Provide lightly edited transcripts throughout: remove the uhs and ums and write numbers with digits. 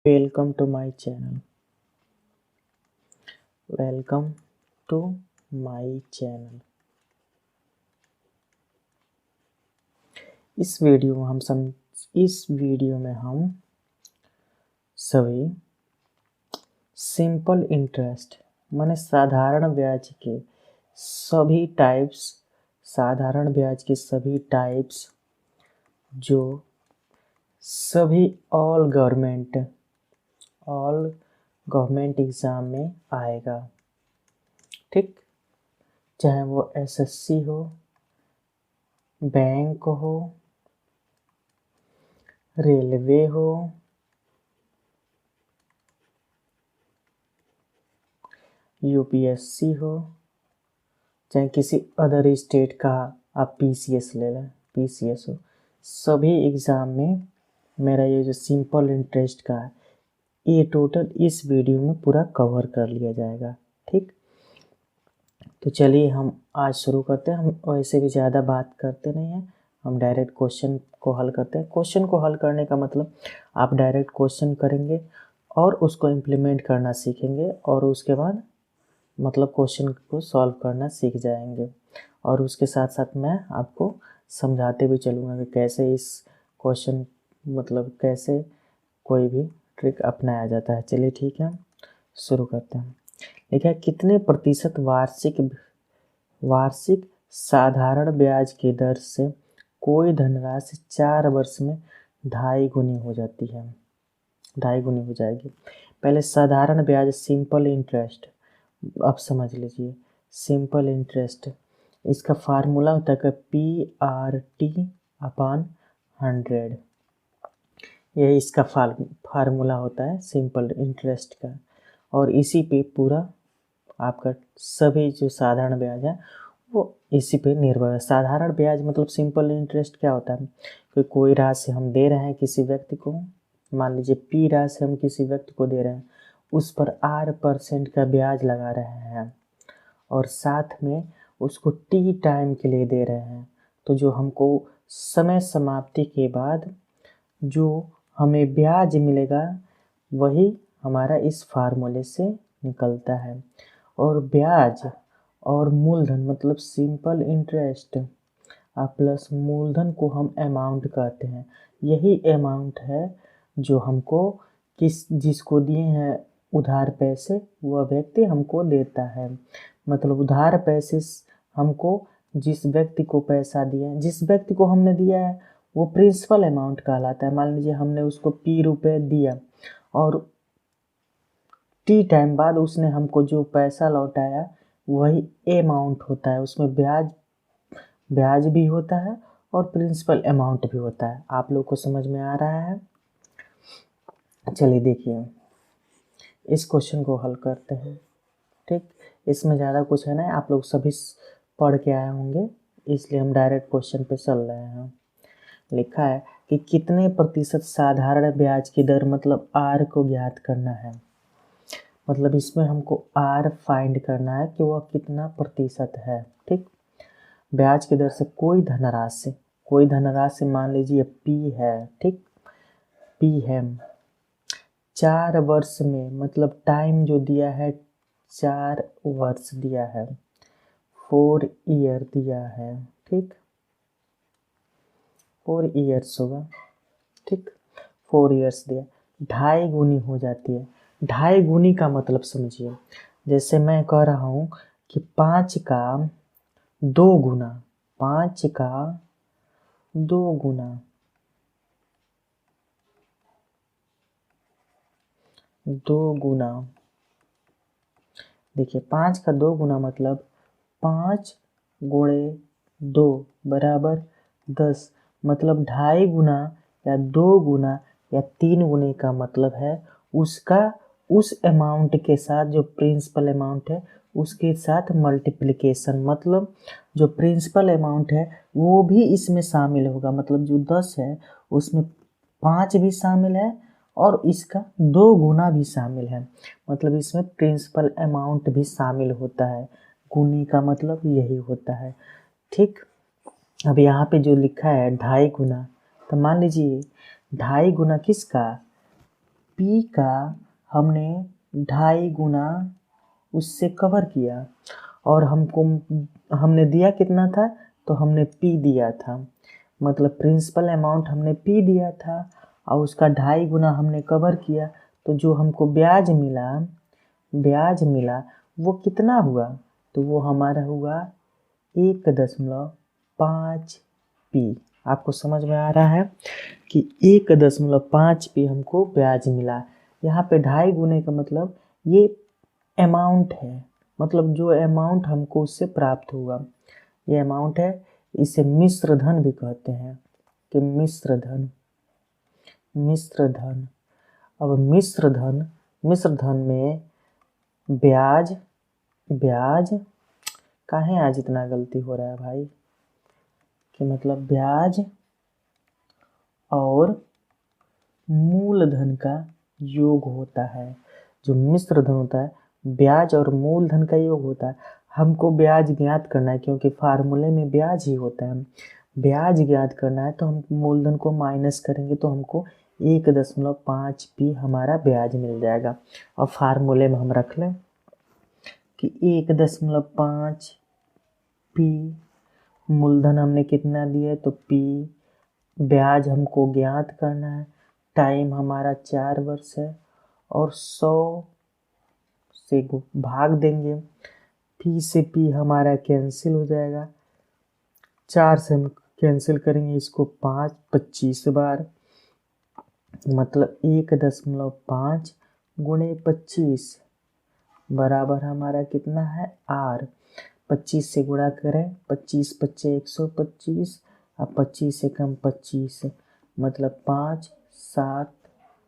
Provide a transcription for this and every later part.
Welcome to my channel. Welcome to my channel. इस video में हम सभी सिंपल इंटरेस्ट माने साधारण ब्याज के सभी टाइप्स जो सभी ऑल गवर्नमेंट एग्ज़ाम में आएगा, ठीक, चाहे वो एसएससी हो, बैंक हो, रेलवे हो, यूपीएससी हो, चाहे किसी अदर स्टेट का आप पीसीएस ले लें, पीसीएस हो, सभी एग्ज़ाम में मेरा ये जो सिंपल इंटरेस्ट का है ये टोटल इस वीडियो में पूरा कवर कर लिया जाएगा, ठीक। तो चलिए हम आज शुरू करते हैं। हम वैसे भी ज़्यादा बात करते नहीं हैं, हम डायरेक्ट क्वेश्चन को हल करते हैं। क्वेश्चन को हल करने का मतलब आप डायरेक्ट क्वेश्चन करेंगे और उसको इम्प्लीमेंट करना सीखेंगे और उसके बाद मतलब क्वेश्चन को सॉल्व करना सीख जाएंगे। और उसके साथ साथ मैं आपको समझाते भी चलूँगा कि कैसे इस क्वेश्चन मतलब कैसे कोई भी ट्रिक अपनाया जाता है। चलिए ठीक है, शुरू करते हैं। देखिए, कितने प्रतिशत वार्षिक साधारण ब्याज की दर से कोई धनराशि 4 वर्ष में 2.5 गुनी हो जाती है, 2.5 गुनी हो जाएगी। पहले साधारण ब्याज सिंपल इंटरेस्ट, अब समझ लीजिए सिंपल इंटरेस्ट, इसका फार्मूला होता है PRT/100, यही इसका फार्मूला होता है सिंपल इंटरेस्ट का। और इसी पे पूरा आपका सभी जो साधारण ब्याज है वो इसी पे निर्भर है। साधारण ब्याज मतलब सिंपल इंटरेस्ट क्या होता है कि कोई राशि हम दे रहे हैं किसी व्यक्ति को, मान लीजिए P राशि हम किसी व्यक्ति को दे रहे हैं, उस पर R% का ब्याज लगा रहे हैं और साथ में उसको T टाइम के लिए दे रहे हैं। तो जो हमको समय समाप्ति के बाद जो हमें ब्याज मिलेगा वही हमारा इस फार्मूले से निकलता है। और ब्याज और मूलधन मतलब सिंपल इंटरेस्ट प्लस मूलधन को हम अमाउंट कहते हैं। यही अमाउंट है जो हमको जिसको दिए हैं उधार पैसे वह व्यक्ति हमको देता है। मतलब उधार पैसे हमको जिस व्यक्ति को पैसा दिया, जिस व्यक्ति को हमने दिया है वो प्रिंसिपल अमाउंट कहलाता है। मान लीजिए हमने उसको P रुपए दिया और T टाइम बाद उसने हमको जो पैसा लौटाया वही अमाउंट होता है, उसमें ब्याज भी होता है और प्रिंसिपल अमाउंट भी होता है। आप लोग को समझ में आ रहा है? चलिए देखिए इस क्वेश्चन को हल करते हैं, ठीक। इसमें ज़्यादा कुछ है ना, आप लोग सभी पढ़ के आए होंगे इसलिए हम डायरेक्ट क्वेश्चन पे चल रहे हैं। लिखा है कि कितने प्रतिशत साधारण ब्याज की दर मतलब R को ज्ञात करना है। मतलब इसमें हमको R फाइंड करना है कि वह कितना प्रतिशत है, ठीक। ब्याज की दर से कोई धनराशि मान लीजिए P है, ठीक, P है 4 वर्ष में, मतलब टाइम जो दिया है 4 वर्ष दिया है, 4 ईयर दिया है, ठीक, 4 ईयर्स होगा, ठीक, 4 ईयर्स दिया, 2.5 गुनी हो जाती है। 2.5 गुनी का मतलब समझिए, जैसे मैं कह रहा हूँ कि 5 का 2 गुना, 5 का 2 गुना, 2 गुना, देखिए 5 का 2 गुना मतलब 5 गुणे 2 बराबर 10, मतलब 2.5 गुना या 2 गुना या 3 गुने का मतलब है उसका उस अमाउंट के साथ जो प्रिंसिपल अमाउंट है उसके साथ मल्टीप्लिकेशन, मतलब जो प्रिंसिपल अमाउंट है वो भी इसमें शामिल होगा। मतलब जो 10 है उसमें 5 भी शामिल है और इसका 2 गुना भी शामिल है, मतलब इसमें प्रिंसिपल अमाउंट भी शामिल होता है। गुनी का मतलब यही होता है, ठीक। अब यहाँ पे जो लिखा है 2.5 गुना, तो मान लीजिए 2.5 गुना किसका, P का हमने 2.5 गुना उससे कवर किया और हमने दिया कितना था, तो हमने P दिया था, मतलब प्रिंसिपल अमाउंट हमने P दिया था और उसका 2.5 गुना हमने कवर किया, तो जो हमको ब्याज मिला वो कितना हुआ, तो वो हमारा हुआ 1.5P। आपको समझ में आ रहा है कि 1.5P हमको ब्याज मिला। यहाँ पे 2.5 गुने का मतलब ये अमाउंट है, मतलब जो अमाउंट हमको उससे प्राप्त हुआ ये अमाउंट है। इसे मिश्र धन भी कहते हैं कि मिश्र धन। अब मिश्र धन में ब्याज काहे आज इतना गलती हो रहा है भाई, कि मतलब ब्याज और मूलधन का योग होता है। जो मिश्र धन होता है ब्याज और मूलधन का योग होता है। हमको ब्याज ज्ञात करना है क्योंकि फार्मूले में ब्याज ही होता है। ब्याज ज्ञात करना है तो हम मूलधन को माइनस करेंगे तो हमको 1.5P हमारा ब्याज मिल जाएगा। और फार्मूले में हम रख लें कि 1.5P मूलधन हमने कितना दिया, तो P ब्याज हमको ज्ञात करना है। टाइम हमारा 4 वर्ष है और 100 से भाग देंगे। P से P हमारा कैंसिल हो जाएगा, 4 से हम कैंसिल करेंगे इसको 25 बार, मतलब 1.5 गुणे 25 बराबर हमारा कितना है R। 25 से गुणा करें, 25 25 125, अब 25 से कम 25, मतलब 5 7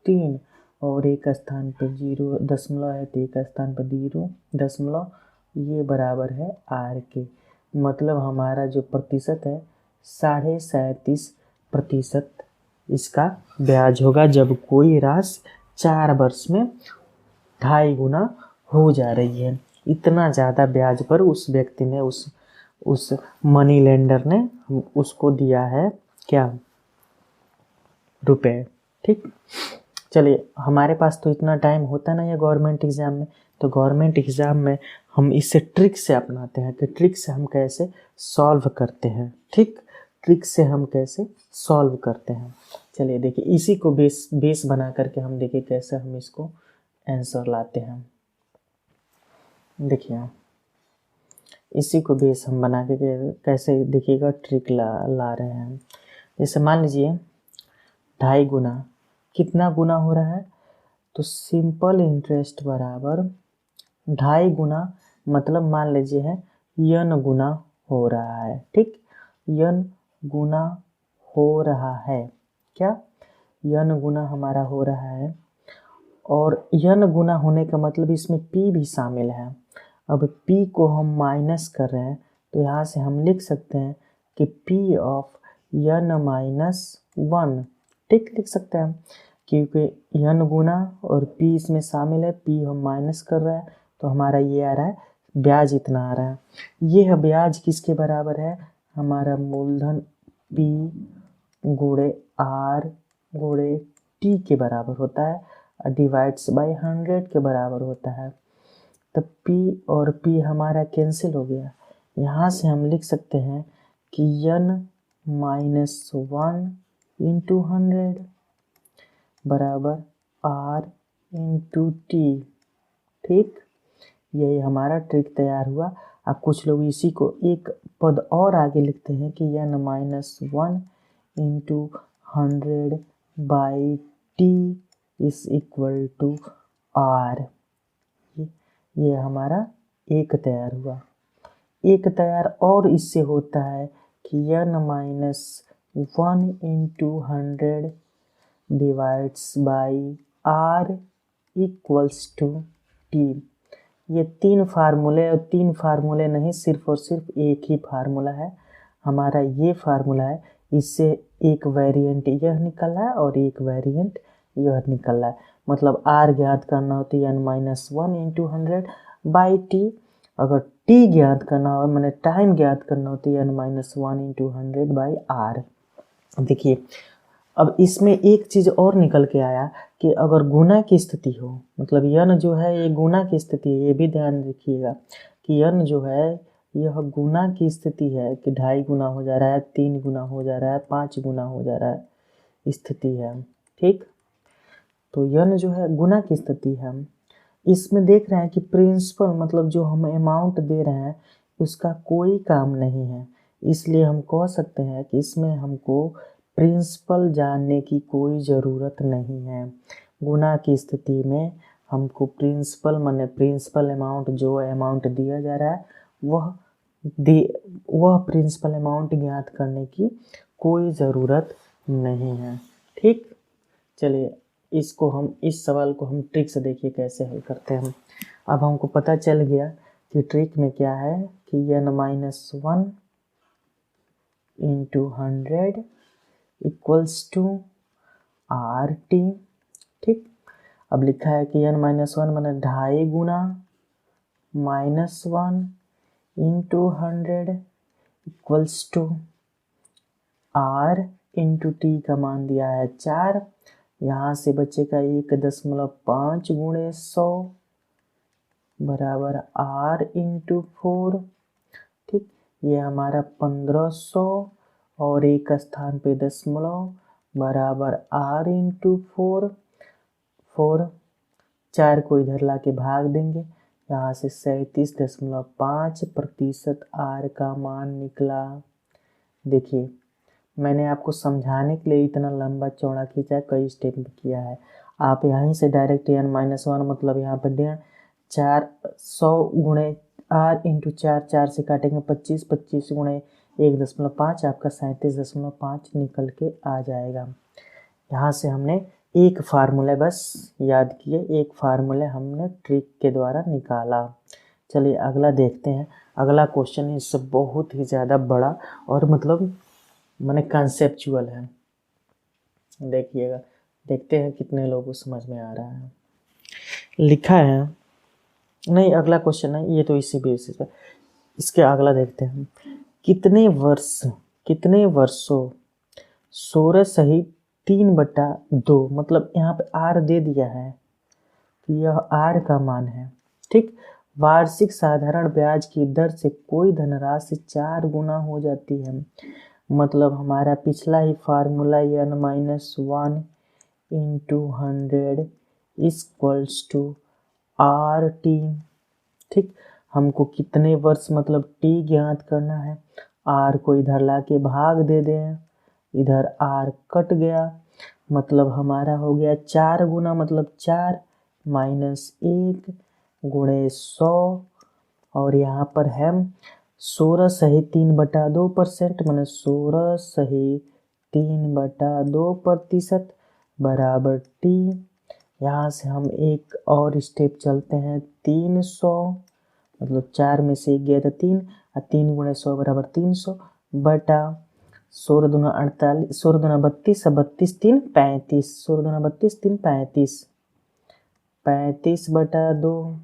3 और एक स्थान पे 0 दशमलव है तो एक स्थान पे 0 दशमलव, ये बराबर है R के। मतलब हमारा जो प्रतिशत है 37.5% इसका ब्याज होगा जब कोई राशि 4 वर्ष में 2.5 गुना हो जा रही है। इतना ज़्यादा ब्याज पर उस व्यक्ति ने उस मनी लेंडर ने उसको दिया है क्या, रुपए। ठीक, चलिए हमारे पास तो इतना टाइम होता नहीं है गवर्नमेंट एग्ज़ाम में, तो गवर्नमेंट एग्ज़ाम में हम इससे ट्रिक से अपनाते हैं कि ट्रिक से हम कैसे सॉल्व करते हैं। ठीक, ट्रिक से हम कैसे सॉल्व करते हैं। चलिए देखिए इसी को बेस बना करके हम देखिए कैसे हम इसको आंसर लाते हैं। देखिए इसी को बेस हम बना के कैसे देखिएगा ट्रिक ला रहे हैं। जैसे मान लीजिए 2.5 गुना, कितना गुना हो रहा है, तो सिंपल इंटरेस्ट बराबर 2.5 गुना, मतलब मान लीजिए है n गुना हो रहा है। ठीक, n गुना हो रहा है, क्या n गुना हमारा हो रहा है, और n गुना होने का मतलब इसमें p भी शामिल है। अब p को हम माइनस कर रहे हैं तो यहाँ से हम लिख सकते हैं कि p ऑफ n माइनस 1। ठीक, लिख सकते हैं क्योंकि n गुना और p इसमें शामिल है, p हम माइनस कर रहे हैं तो हमारा ये आ रहा है ब्याज इतना आ रहा है। यह ब्याज किसके बराबर है, हमारा मूलधन p गुणे r गुणे t के बराबर होता है, डिवाइड्स बाय 100 के बराबर होता है। तब P और P हमारा कैंसिल हो गया। यहाँ से हम लिख सकते हैं कि n माइनस 1 इंटू 100 बराबर R इंटू T। ठीक, यही हमारा ट्रिक तैयार हुआ। अब कुछ लोग इसी को एक पद और आगे लिखते हैं कि n minus 1 into 100 by T is equal to R। ये हमारा एक तैयार हुआ। एक तैयार और इससे होता है कि n minus 1 into 100 divides by R equals to T। ये 3 फार्मूले, और 3 फार्मूले नहीं, सिर्फ और सिर्फ एक ही फार्मूला है हमारा, ये फार्मूला है। इससे एक वेरिएंट यह निकल रहा है और एक वेरिएंट यह निकल रहा है। मतलब R ज्ञात करना हो तो n minus 1 into 100 by T, अगर T ज्ञात करना हो मैंने टाइम ज्ञात करना हो तो n minus 1 into 100 by R। देखिए अब इसमें एक चीज़ और निकल के आया कि अगर गुना की स्थिति हो, मतलब n जो है ये गुना की स्थिति है, ये भी ध्यान रखिएगा कि n जो है यह गुना की स्थिति है कि 2.5 गुना हो जा रहा है, 3 गुना हो जा रहा है, 5 गुना हो जा रहा है, स्थिति है। ठीक, तो n जो है गुना की स्थिति है। इसमें देख रहे हैं कि प्रिंसिपल मतलब जो हम अमाउंट दे रहे हैं उसका कोई काम नहीं है, इसलिए हम कह सकते हैं कि इसमें हमको प्रिंसिपल जानने की कोई ज़रूरत नहीं है। गुना की स्थिति में हमको प्रिंसिपल माने प्रिंसिपल अमाउंट, जो अमाउंट दिया जा रहा है वह प्रिंसिपल अमाउंट ज्ञात करने की कोई ज़रूरत नहीं है। ठीक, चलिए इसको हम इस सवाल को हम ट्रिक से देखिए कैसे हल करते हैं। अब हमको पता चल गया कि ट्रिक में क्या है कि n-1 into 100 equals to RT। ठीक, अब लिखा है कि n-1 मैंने 2.5 गुना -1 into 100 equals to R into T का मान दिया है 4, यहाँ से बचेगा 1.5 गुणे 100 बराबर R इंटू 4। ठीक, ये हमारा 1500 और एक स्थान पे दशमलव बराबर R इंटू 4। 4 को इधर ला के भाग देंगे, यहाँ से 37.5% R का मान निकला। देखिए मैंने आपको समझाने के लिए इतना लंबा चौड़ा खींचा, कई स्टेप में किया है। आप यहीं से डायरेक्ट n-1 मतलब यहाँ पर 400 गुणे R इंटू 4, 4 से काटेंगे 25, 25 गुणे 1.5 आपका 37.5 निकल के आ जाएगा। यहाँ से हमने एक फार्मूला बस याद किए, एक फार्मूला हमने ट्रिक के द्वारा निकाला। चलिए अगला देखते हैं। अगला क्वेश्चन इससे बहुत ही ज़्यादा बड़ा और मतलब माने कंसेप्चुअल है। देखिएगा, देखते हैं कितने लोगों को समझ में आ रहा है। लिखा है, नहीं अगला क्वेश्चन है ये तो इसी बेसिस पे, इसके अगला देखते हैं। कितने वर्षों 16 सहित 3/2 मतलब यहाँ पे R दे दिया है कि यह R का मान है। ठीक, वार्षिक साधारण ब्याज की दर से कोई धनराशि 4 गुना हो जाती है। मतलब हमारा पिछला ही formula n-1 into 100 equals to RT। ठीक, हमको कितने वर्ष मतलब T ज्ञात करना है। R को इधर ला के भाग दे दें, इधर R कट गया, मतलब हमारा हो गया 4 गुना मतलब 4 -1 गुणे 100 और यहाँ पर है 16 सही 3/2% मैंने 16 सही 3/2% बराबर T। यहाँ से हम एक और स्टेप चलते हैं, 300 मतलब 4 में से 1 गया था 3 और 3 गुणे 100 बराबर 300 बटा 16 दूना 48, 16 दूना 32 और 32 3 35, 16 दूना 32 3 35, 35/2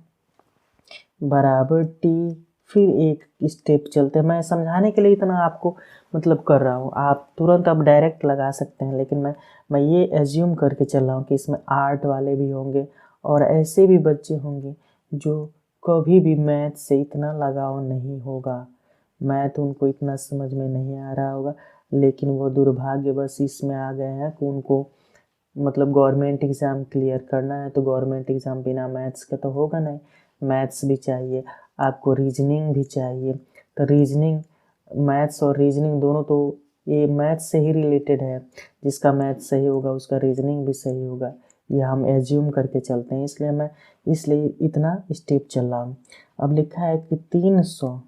बराबर T। फिर एक स्टेप चलते हैं, मैं समझाने के लिए इतना आपको मतलब कर रहा हूँ, आप तुरंत अब डायरेक्ट लगा सकते हैं, लेकिन मैं ये एज्यूम करके चल रहा हूँ कि इसमें आर्ट वाले भी होंगे और ऐसे भी बच्चे होंगे जो कभी भी मैथ से इतना लगाव नहीं होगा, मैथ उनको इतना समझ में नहीं आ रहा होगा, लेकिन वो दुर्भाग्यवश इसमें आ गए हैं कि उनको मतलब गवर्नमेंट एग्ज़ाम क्लियर करना है, तो गवर्नमेंट एग्ज़ाम बिना मैथ्स का तो होगा नहीं, मैथ्स भी चाहिए, आपको रीजनिंग भी चाहिए। तो रीजनिंग, मैथ्स और रीजनिंग दोनों तो ये मैथ्स से ही रिलेटेड है, जिसका मैथ्स सही होगा उसका रीजनिंग भी सही होगा, ये हम एज्यूम करके चलते हैं, इसलिए इतना स्टेप चल रहा हूँ। अब लिखा है कि 300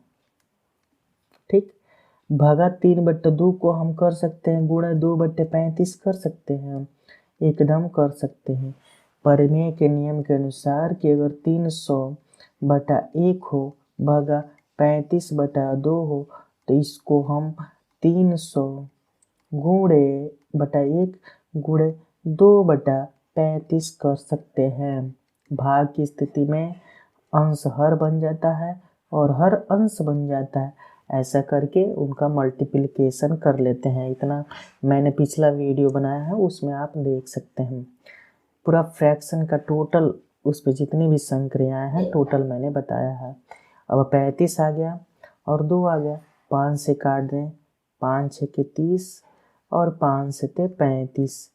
ठीक भागा 3/2 को हम कर सकते हैं गुणा 2/35 कर सकते हैं, एकदम कर सकते हैं। परिमेय के नियम के अनुसार कि अगर 300/1 हो भागा 35/2 हो तो इसको हम 300 गुणे बटा 1 गुणे 2/35 कर सकते हैं। भाग की स्थिति में अंश हर बन जाता है और हर अंश बन जाता है, ऐसा करके उनका मल्टीप्लिकेशन कर लेते हैं। इतना मैंने पिछला वीडियो बनाया है, उसमें आप देख सकते हैं। पूरा फ्रैक्शन का टोटल उस पर जितनी भी संक्रियाएं हैं टोटल मैंने बताया है। अब 35 आ गया और 2 आ गया, 5 से काट दें, 5 6 के 30 और 5 से 35,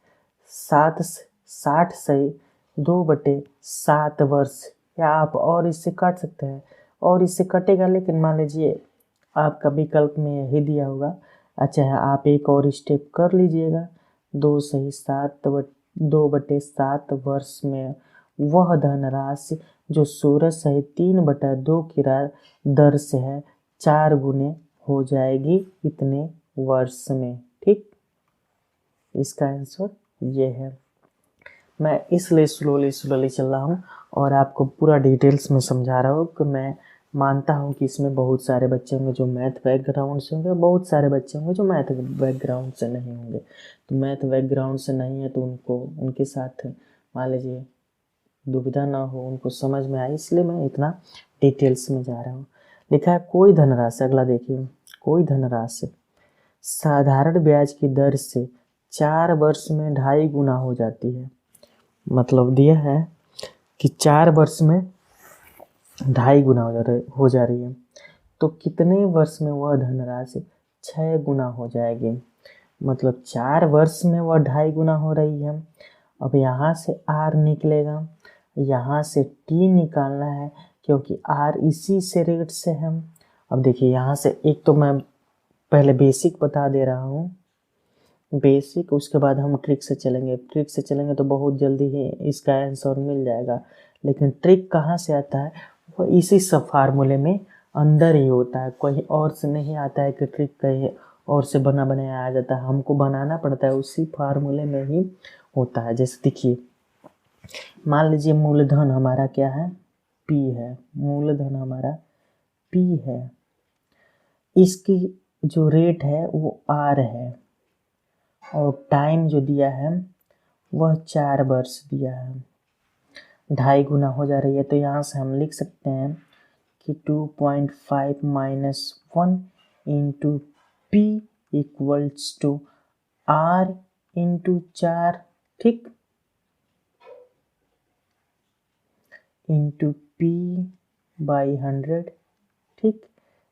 60 से 2/7 वर्ष, या आप और इससे काट सकते हैं और इससे कटेगा, लेकिन मान लीजिए आपका विकल्प में यही दिया होगा। अच्छा है, आप एक और स्टेप कर लीजिएगा, 2/7 वर्ष में वह धनराशि जो 16/3/2 की दर से है 4 गुने हो जाएगी इतने वर्ष में। ठीक, इसका आंसर ये है। मैं इसलिए स्लोली चल रहा हूँ और आपको पूरा डिटेल्स में समझा रहा हूँ कि मैं मानता हूँ कि इसमें बहुत सारे बच्चे होंगे जो मैथ बैकग्राउंड से होंगे, बहुत सारे बच्चे होंगे जो मैथ बैकग्राउंड से नहीं होंगे। तो मैथ बैकग्राउंड से नहीं है तो उनको उनके साथ मान लीजिए दुविधा ना हो, उनको समझ में आए, इसलिए मैं इतना डिटेल्स में जा रहा हूँ। लिखा है कोई धनराशि, अगला देखिए, कोई धनराशि साधारण ब्याज की दर से 4 वर्ष में 2.5 गुना हो जाती है। मतलब दिया है कि 4 वर्ष में 2.5 गुना हो जा रही है, तो कितने वर्ष में वह धनराशि 6 गुना हो जाएगी। मतलब 4 वर्ष में वह 2.5 गुना हो रही है। अब यहाँ से R निकलेगा, यहाँ से T निकालना है क्योंकि R इसी से रेट से है। अब देखिए यहाँ से एक तो मैं पहले बेसिक बता दे रहा हूँ, बेसिक, उसके बाद हम ट्रिक से चलेंगे। ट्रिक से चलेंगे तो बहुत जल्दी ही इसका आंसर मिल जाएगा, लेकिन ट्रिक कहाँ से आता है, वो इसी सब फार्मूले में अंदर ही होता है, कहीं और से नहीं आता है कि ट्रिक कहीं और से बना बनाया आ जाता है, हमको बनाना पड़ता है, उसी फार्मूले में ही होता है। जैसे देखिए, मान लीजिए मूलधन हमारा क्या है, P है, मूलधन हमारा P है, इसकी जो रेट है वो R है और टाइम जो दिया है वह 4 वर्ष दिया है, 2.5 गुना हो जा रही है। तो यहाँ से हम लिख सकते हैं कि 2.5 - 1 into P equals to R into 4, ठीक, इंटू P बाई 100, ठीक।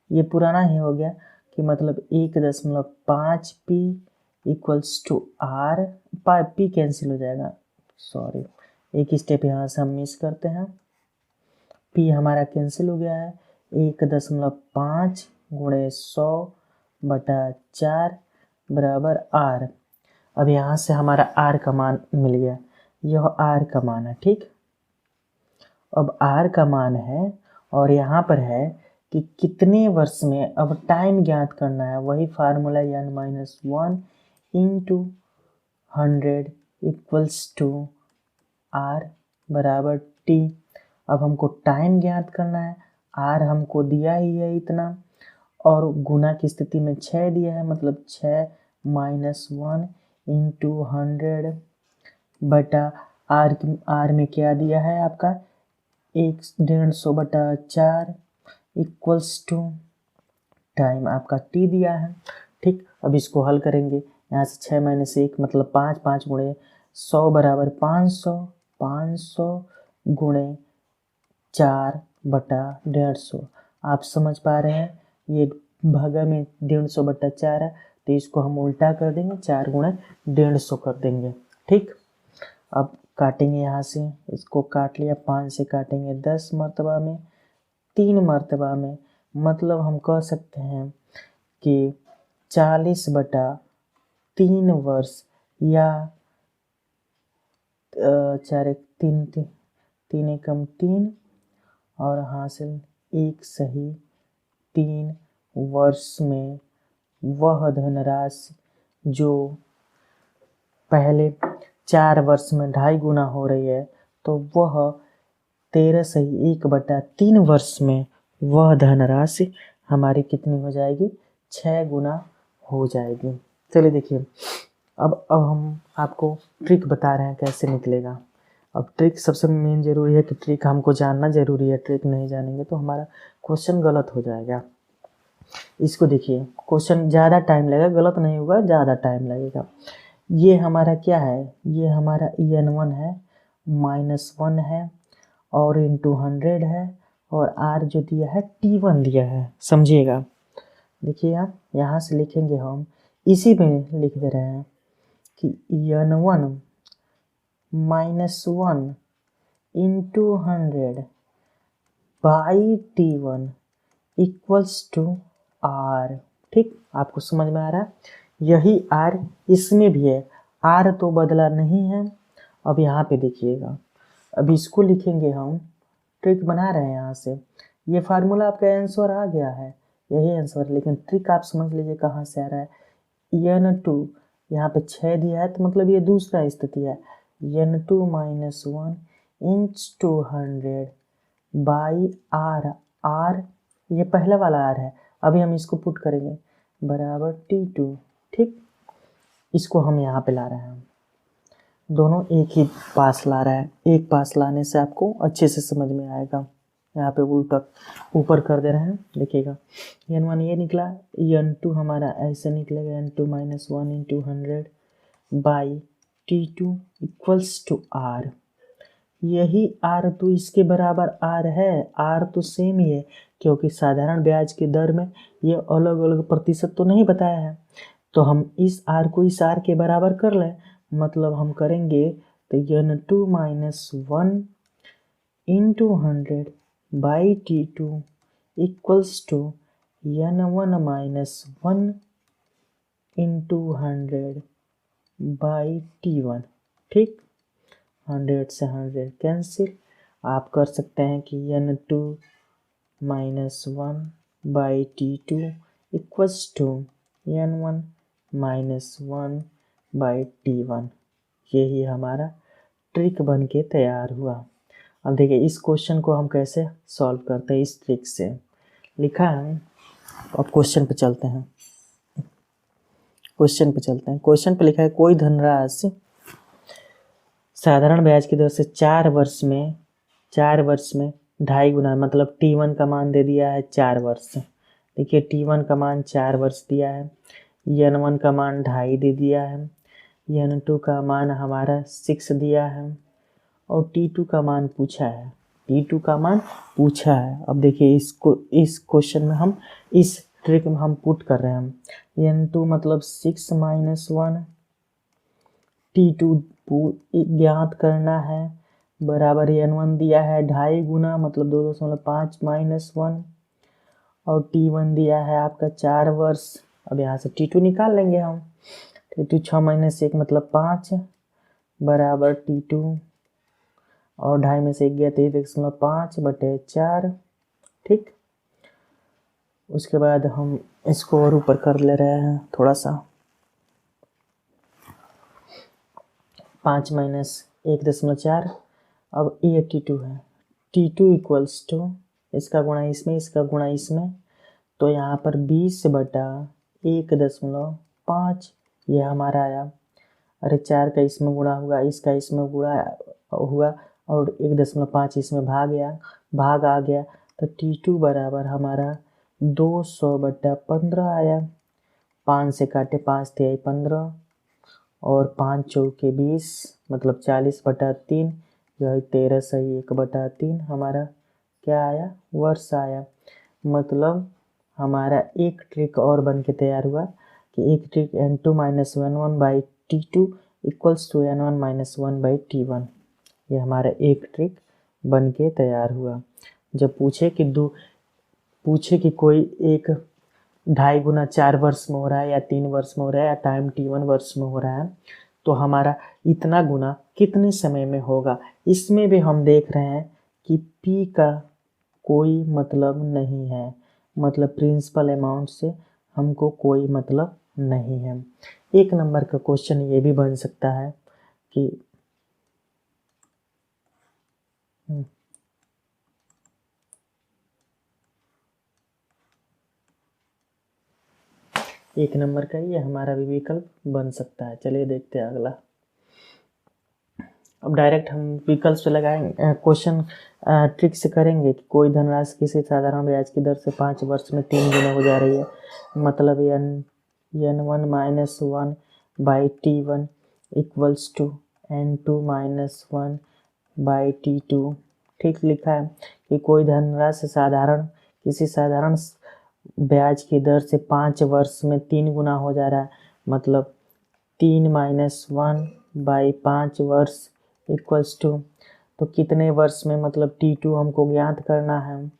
ये पुराना ही हो गया कि मतलब 1.5 P equals to R, P cancel हो जाएगा, सॉरी एक स्टेप यहाँ से हम मिस करते हैं, P हमारा कैंसिल हो गया है, 1.5 गुणे 100/4 बराबर R। अब यहाँ से हमारा R का मान मिल गया, यह R का मान है, ठीक। अब R का मान है और यहाँ पर है कि कितने वर्ष में, अब टाइम ज्ञात करना है, वही formula n-1 into 100 equals to R बराबर T। अब हमको टाइम ज्ञात करना है, R हमको दिया ही है इतना और गुना की स्थिति में 6 दिया है, मतलब 6 - 1 इंटू 100 बटा R में क्या दिया है आपका 150/4 इक्वल्स टू टाइम आपका T दिया है, ठीक। अब इसको हल करेंगे, यहाँ से 6 - 1 मतलब 5, 5 गुणे 100 बराबर 500, 500 गुणे 4/150। आप समझ पा रहे हैं, ये भागा में 150/4 है, तो इसको हम उल्टा कर देंगे, 4 गुणे 150 कर देंगे, ठीक। अब काटेंगे, यहाँ से इसको काट लिया, 5 से काटेंगे 10 मरतबा में, 3 मरतबा में, मतलब हम कह सकते हैं कि 40/3 वर्ष, या 4 1 3 3 एकम 3 और हासिल 1 सही 3 वर्ष में वह धनराशि जो पहले 4 वर्ष में 2.5 गुना हो रही है, तो वह 13 सही 1/3 वर्ष में वह धनराशि हमारी कितनी हो जाएगी, 6 गुना हो जाएगी। चलिए देखिए, अब हम आपको ट्रिक बता रहे हैं कैसे निकलेगा। अब ट्रिक सबसे मेन जरूरी है कि ट्रिक हमको जानना जरूरी है, ट्रिक नहीं जानेंगे तो हमारा क्वेश्चन गलत हो जाएगा। इसको देखिए, क्वेश्चन ज़्यादा टाइम लगेगा, गलत नहीं होगा, ज़्यादा टाइम लगेगा। ये हमारा क्या है, ये हमारा EN1 है, -1 है और इंटू 100 है, और R जो दिया है T1 दिया है, समझिएगा। देखिए आप यहाँ से लिखेंगे, हम इसी में लिख दे रहे हैं कि EN1 -1 into 100 by T1 equals to R। ठीक, आपको समझ में आ रहा है? यही R इसमें भी है, R तो बदला नहीं है। अब यहाँ पे देखिएगा, अब इसको लिखेंगे हम, ट्रिक बना रहे हैं यहाँ से। ये फार्मूला आपका आंसर आ गया है, यही आंसर, लेकिन ट्रिक आप समझ लीजिए कहाँ से आ रहा है। N2 यहाँ पे 6 दिया है, तो मतलब ये दूसरा स्थिति है। N2 -1 inch 200 by R। R ये पहला वाला R है, अभी हम इसको पुट करेंगे, बराबर T2। ठीक, इसको हम यहाँ पे ला रहे हैं, दोनों एक ही पास ला रहा है। एक पास लाने से आपको अच्छे से समझ में आएगा। यहाँ पे उल्टा ऊपर कर दे रहे हैं, देखिएगा। N1 ये निकला, N2 हमारा ऐसे निकलेगा, N2 -1 into 100 by T2 equals to R। यही R तो इसके बराबर R है, R तो सेम ही है, क्योंकि साधारण ब्याज की दर में ये अलग अलग प्रतिशत तो नहीं बताया है। तो हम इस R को इस R के बराबर कर लें, मतलब हम करेंगे तो N2 -1 into 100 by T2 equals to N1 -1 into 100 by T1। ठीक, 100 से 100 कैंसिल, आप कर सकते हैं कि N2 -1 by T2 equals to N1 -1 by T1। यही हमारा ट्रिक बन के तैयार हुआ। अब देखिए इस क्वेश्चन को हम कैसे सॉल्व करते हैं, इस ट्रिक से लिखा है। अब क्वेश्चन पे चलते हैं, क्वेश्चन पे लिखा है, कोई धनराशि साधारण ब्याज की दर से 4 वर्ष में 2.5 गुना, मतलब T1 का मान दे दिया है 4 वर्ष। देखिए T1 का मान 4 वर्ष दिया है, N1 का मान 2.5 दे दिया है, N2 का मान हमारा 6 दिया है, और T2 का मान पूछा है, अब देखिए इसको, इस क्वेश्चन में हम इस ट्रिक में हम पुट कर रहे हैं, N2 मतलब 6 -1, T2 ज्ञात करना है, बराबर N1 दिया है 2.5 गुना, मतलब 2.5 -1, और T1 दिया है आपका 4 वर्ष। अब यहाँ से T2 निकाल लेंगे हम, T2 6 - 1 मतलब 5, बराबर T2, और 2.5 में से 1 गया 3.5/4। ठीक, उसके बाद हम इसको और ऊपर कर ले रहे हैं थोड़ा सा, 5 - 1.4। अब ये T2 है, T2 इक्वल्स टू, इसका गुणा इसमें, इसका गुणा इसमें, तो यहाँ पर 20/1.5 ये हमारा आया। अरे 4 का इसमें गुणा होगा, इसका इसमें गुणा हुआ, और 1.5 इसमें भाग आ गया, तो T2 बराबर हमारा 200/15 आया। 5 से काटे, 5 × 15, और 5 चौके 20, मतलब 40/3, यह 13 सही 1/3 हमारा क्या आया, वर्ष आया। मतलब हमारा एक ट्रिक और बन के तैयार हुआ कि एक trick N2 -N1 by T2 equals to N1 -1 by T1। ये हमारा एक ट्रिक बन के तैयार हुआ। जब पूछे कि कोई एक 2.5 गुना 4 वर्ष में हो रहा है, या 3 वर्ष में हो रहा है, या टाइम T1 वर्ष में हो रहा है, तो हमारा इतना गुना कितने समय में होगा। इसमें भी हम देख रहे हैं कि P का कोई मतलब नहीं है, मतलब प्रिंसिपल अमाउंट से हमको कोई मतलब नहीं है। 1 नंबर का क्वेश्चन ये भी बन सकता है कि 1 नंबर का ये हमारा भी विकल्प बन सकता है। चलिए देखते हैं अगला। अब डायरेक्ट हम विकल्प से लगाएंगे, क्वेश्चन ट्रिक से करेंगे कि कोई धनराशि किसी साधारण ब्याज की दर से 5 वर्ष में 3 गुना हो जा रही है, मतलब n1 minus 1 by T1 equals to n2 minus 1 by T2। ठीक लिखा है कि कोई धनराशि किसी साधारण ब्याज की दर से 5 वर्ष में 3 गुना हो जा रहा है, मतलब 3 माइनस 1 बाई 5 वर्ष इक्वल्स टू, तो कितने वर्ष में, मतलब T2 हमको ज्ञात करना है,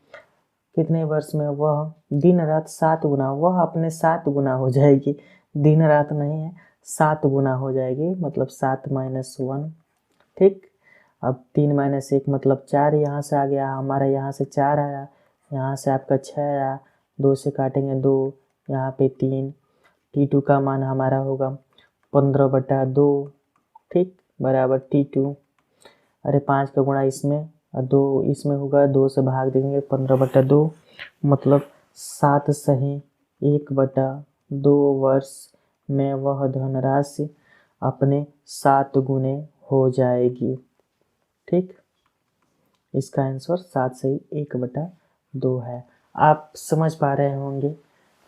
कितने वर्ष में, वह दिन रात 7 गुना, वह अपने 7 गुना हो जाएगी, दिन रात नहीं है, 7 गुना हो जाएगी, मतलब 7 माइनस 1। ठीक, अब 3 माइनस 1 मतलब 4 यहाँ से आ गया, हमारा यहाँ से 4 आया, यहाँ से आपका 6 आया, 2 से काटेंगे 2, यहाँ पे 3, T2 का मान हमारा होगा 15/2, ठीक, बराबर T2। अरे 5 का गुणा इसमें और 2 इसमें होगा, 2 से भाग देंगे 15/2, मतलब 7 सही 1/2 वर्ष में वह धनराशि अपने 7 गुने हो जाएगी। ठीक, इसका आंसर 7 सही 1/2 है। आप समझ पा रहे होंगे।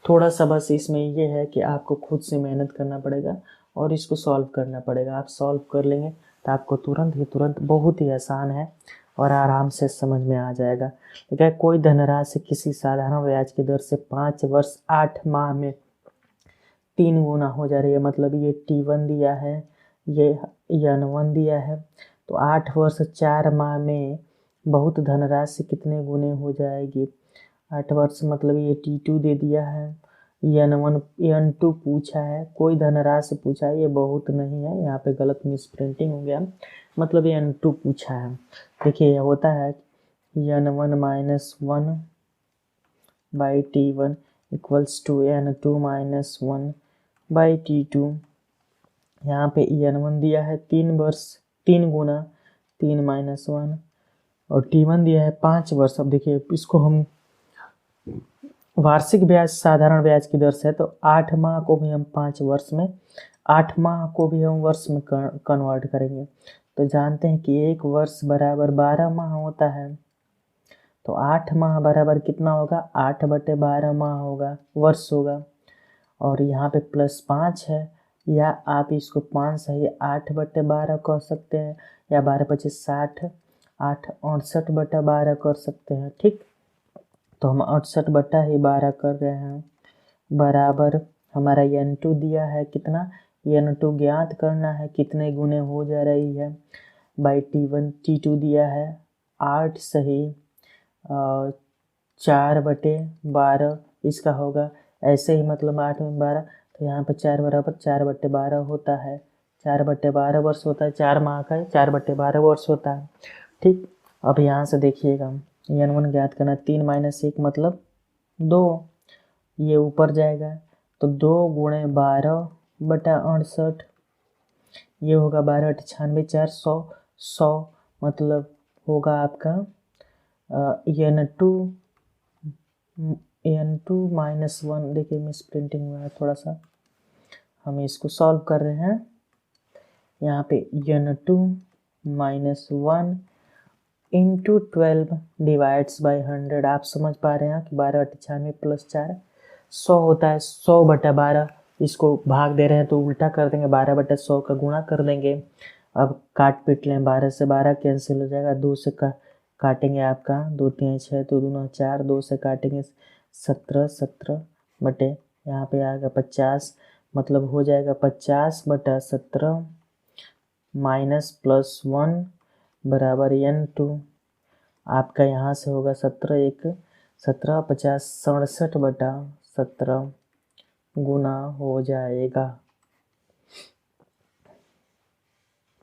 थोड़ा सा बस इसमें ये है कि आपको खुद से मेहनत करना पड़ेगा और इसको सॉल्व करना पड़ेगा। आप सॉल्व कर लेंगे तो आपको तुरंत बहुत ही आसान है और आराम से समझ में आ जाएगा। ठीक है, कोई धनराशि किसी साधारण ब्याज की दर से 5 वर्ष 8 माह में 3 गुना हो जा रही है, मतलब ये T1 दिया है, ये n1 दिया है, तो 8 वर्ष 4 माह में बहुत धनराशि कितने गुने हो जाएगी। 8 वर्ष मतलब ये T2 दे दिया है, n1 n2 पूछा है, कोई धनराशि पूछा है, ये बहुत नहीं है, यहाँ पे गलत मिस प्रिंटिंग हो गया, मतलब ये n2 पूछा है। देखिए होता है n1 minus 1 by T1 equals to n2 minus 1 by T2। यहाँ पे n1 दिया है 3 वर्ष 3 गुना 3 माइनस 1 और T1 दिया है 5 वर्ष। अब देखिए इसको हम वार्षिक ब्याज साधारण ब्याज की दर से है, तो 8 माह को भी हम 5 वर्ष में, 8 माह को भी हम वर्ष में कन्वर्ट करेंगे, तो जानते हैं कि 1 वर्ष बराबर 12 माह होता है, तो 8 माह बराबर कितना होगा, 8/12 माह होगा, वर्ष होगा। और यहाँ पे +5 है, या आप इसको 5 सही 8/12 कह सकते हैं, या 12×25 60, 8 68/12 कर सकते हैं। ठीक, तो हम 68/12 कर रहे हैं, बराबर हमारा n2 दिया है कितना, n2 ज्ञात करना है कितने गुने हो जा रही है, बाई T1 T2 दिया है 8 सही 4/12 इसका होगा, ऐसे ही मतलब 8 में 12, तो यहाँ पर 4 बराबर 4/12 होता है, 4/12 वर्ष होता है, 4 माह का 4/12 वर्ष होता है। ठीक, अब यहाँ से देखिएगा n1 ज्ञात करना, 3 माइनस 1 मतलब 2, ये ऊपर जाएगा, तो 2 गुणे 12/68, ये होगा 12×8 = 400, 100 मतलब होगा आपका n2 माइनस 1, देखिए मिस प्रिंटिंग हुआ है थोड़ा सा, हम इसको सॉल्व कर रहे हैं। यहाँ पे n2 minus 1 into 12 divides by 100, आप समझ पा रहे हैं कि 12×98 + 4 100 होता है, 100/12, इसको भाग दे रहे हैं तो उल्टा कर देंगे, 12/100 का गुणा कर देंगे। अब काट पीट लें, 12 से 12 कैंसिल हो जाएगा, 2 से काटेंगे आपका 2 3 6, 2 दूना 4, 2 से काटेंगे 17, 17 बटे यहाँ पे आएगा 50, मतलब हो जाएगा 50/17 माइनस +1 बराबर n2, आपका यहाँ से होगा 17 1 17 50 67/17 गुना हो जाएगा,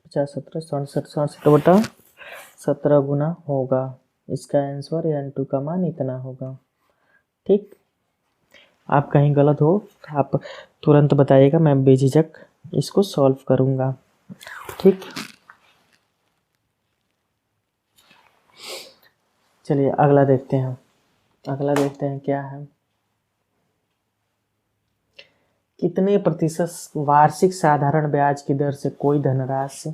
50 17 67 67/17 गुना होगा। इसका आंसर n2 का मान इतना होगा। ठीक, आप कहीं गलत हो तो आप तुरंत बताइएगा, मैं बेझिझक इसको सॉल्व करूँगा। ठीक, चलिए अगला देखते हैं, अगला देखते हैं क्या है, कितने प्रतिशत वार्षिक साधारण ब्याज की दर से कोई धनराशि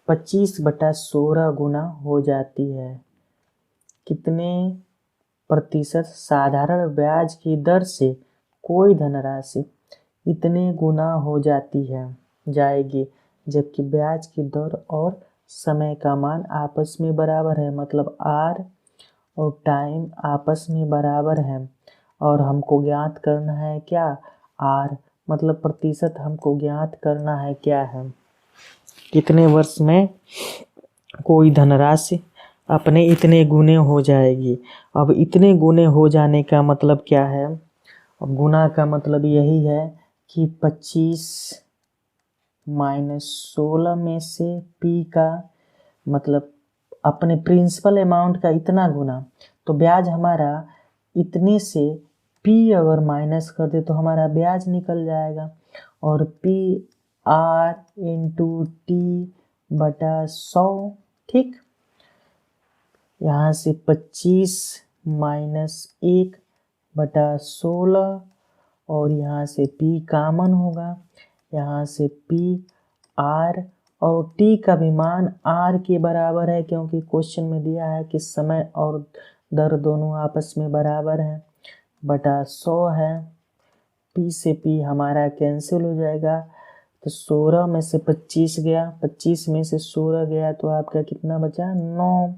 25/16 गुना हो जाती है। कितने प्रतिशत साधारण ब्याज की दर से कोई धनराशि इतने गुना हो जाएगी जबकि ब्याज की दर और समय का मान आपस में बराबर है। मतलब आर और टाइम आपस में बराबर है और हमको ज्ञात करना है क्या, आर मतलब प्रतिशत हमको ज्ञात करना है क्या है, कितने वर्ष में कोई धनराशि अपने इतने गुने हो जाएगी। अब इतने गुने हो जाने का मतलब क्या है, अब गुना का मतलब यही है कि 25 - 16 में से पी का मतलब अपने प्रिंसिपल अमाउंट का इतना गुना, तो ब्याज हमारा इतने से पी अगर माइनस कर दे तो हमारा ब्याज निकल जाएगा। और पी आर इंटू टी बटा 100, ठीक। यहाँ से 25 - 1 बटा 16 और यहाँ से p कॉमन होगा, यहाँ से p r और t का भी मान r के बराबर है क्योंकि क्वेश्चन में दिया है कि समय और दर दोनों आपस में बराबर हैं, बटा 100 है। p से p हमारा कैंसिल हो जाएगा, तो 16 में से 25 गया, 25 में से 16 गया तो आपका कितना बचा, 9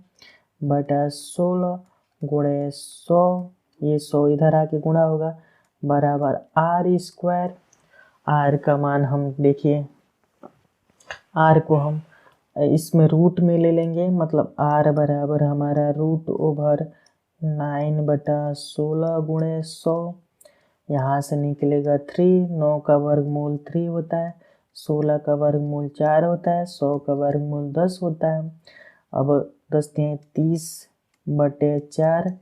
बटा 16 गुणे 100, ये 100 इधर आके गुणा होगा, बराबर आर स्क्वायर। आर का मान हम देखिए, आर को हम इसमें रूट में ले लेंगे, मतलब आर बराबर हमारा √9 बटा 16 गुणे 100, यहाँ से निकलेगा 3, 9 का वर्गमूल 3 होता है, 16 का वर्गमूल 4 होता है, 100 का वर्गमूल 10 होता है। अब 10 × 30 बटे 4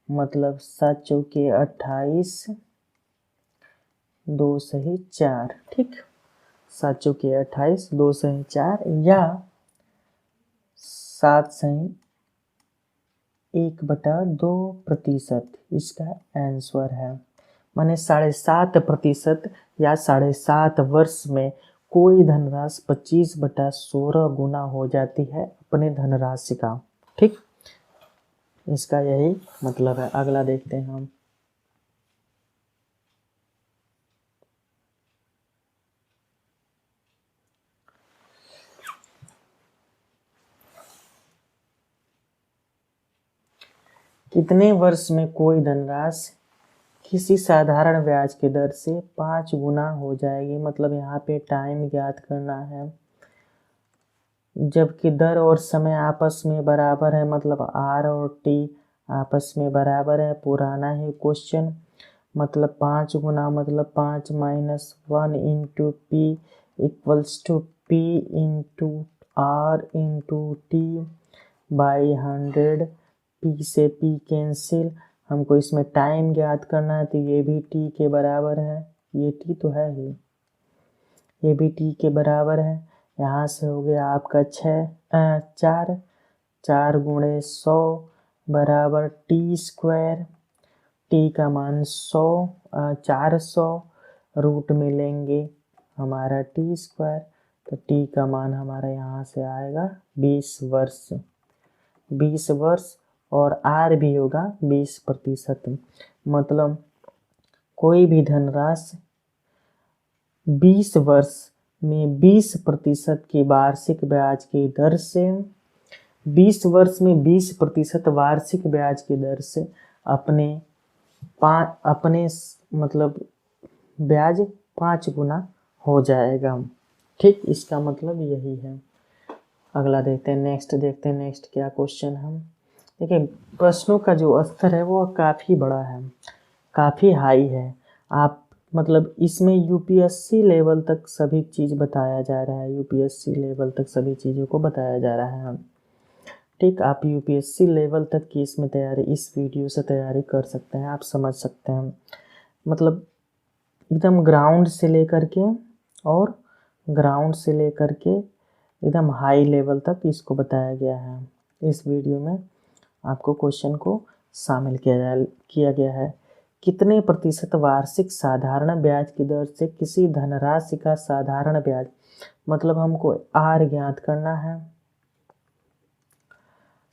मतलब 7 चौके 28, 2 सही 4, ठीक। 7 चौके 28, 2 सही 4 या 7 सही 1/2% इसका आंसर है। माने 7.5% या 7.5 वर्ष में कोई धनराशि 25/16 गुना हो जाती है अपने धनराशि का, ठीक। इसका यही मतलब है। अगला देखते हैं हम। कितने वर्ष में कोई धनराशि किसी साधारण ब्याज की दर से 5 गुना हो जाएगी। मतलब यहाँ पे टाइम ज्ञात करना है जबकि दर और समय आपस में बराबर है, मतलब आर और टी आपस में बराबर है। पुराना ही क्वेश्चन, मतलब 5 गुना मतलब 5 - 1 into P equals to P into R into T by 100। P से पी कैंसिल, हमको इसमें टाइम ज्ञात करना है तो ये भी टी के बराबर है, ये टी तो है ही, ये भी टी के बराबर है। यहाँ से हो गया आपका 4 गुणे 100 बराबर टी स्क्वायर, टी का मान 400 रूट में लेंगे हमारा टी स्क्वायर, तो टी का मान हमारा यहाँ से आएगा 20 वर्ष, 20 वर्ष और आर भी होगा 20%। मतलब कोई भी धनराशि 20 वर्ष में 20% की वार्षिक ब्याज की दर से 20 वर्ष में 20% वार्षिक ब्याज की दर से अपने मतलब ब्याज 5 गुना हो जाएगा, ठीक। इसका मतलब यही है। अगला देखते हैं, नेक्स्ट देखते हैं, नेक्स्ट क्या क्वेश्चन हम देखिए। प्रश्नों का जो स्तर है वो काफ़ी बड़ा है, काफ़ी हाई है। आप मतलब इसमें यूपीएससी लेवल तक सभी चीज़ बताया जा रहा है, यूपीएससी लेवल तक सभी चीज़ों को बताया जा रहा है, ठीक। आप यूपीएससी लेवल तक की इसमें तैयारी, इस वीडियो से तैयारी कर सकते हैं, आप समझ सकते हैं। मतलब एकदम ग्राउंड से लेकर के और ग्राउंड से लेकर के एकदम हाई लेवल तक इसको बताया गया है। इस वीडियो में आपको क्वेश्चन को शामिल किया गया है। कितने प्रतिशत वार्षिक साधारण ब्याज की दर से किसी धनराशि का साधारण ब्याज, मतलब हमको आर ज्ञात करना है।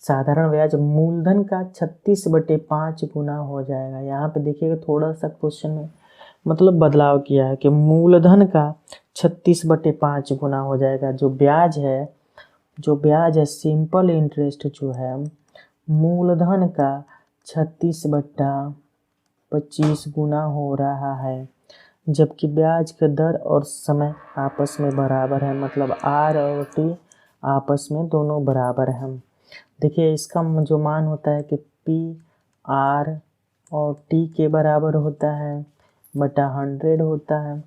साधारण ब्याज मूलधन का 36/5 गुना हो जाएगा। यहाँ पे देखिएगा थोड़ा सा क्वेश्चन में मतलब बदलाव किया है कि मूलधन का 36/5 गुना हो जाएगा। जो ब्याज है सिंपल इंटरेस्ट जो है मूलधन का 36/25 गुना हो रहा है, जबकि ब्याज का दर और समय आपस में बराबर है, मतलब आर और टी आपस में दोनों बराबर हैं। देखिए इसका जो मान होता है कि पी आर और टी के बराबर होता है बटा 100 होता है।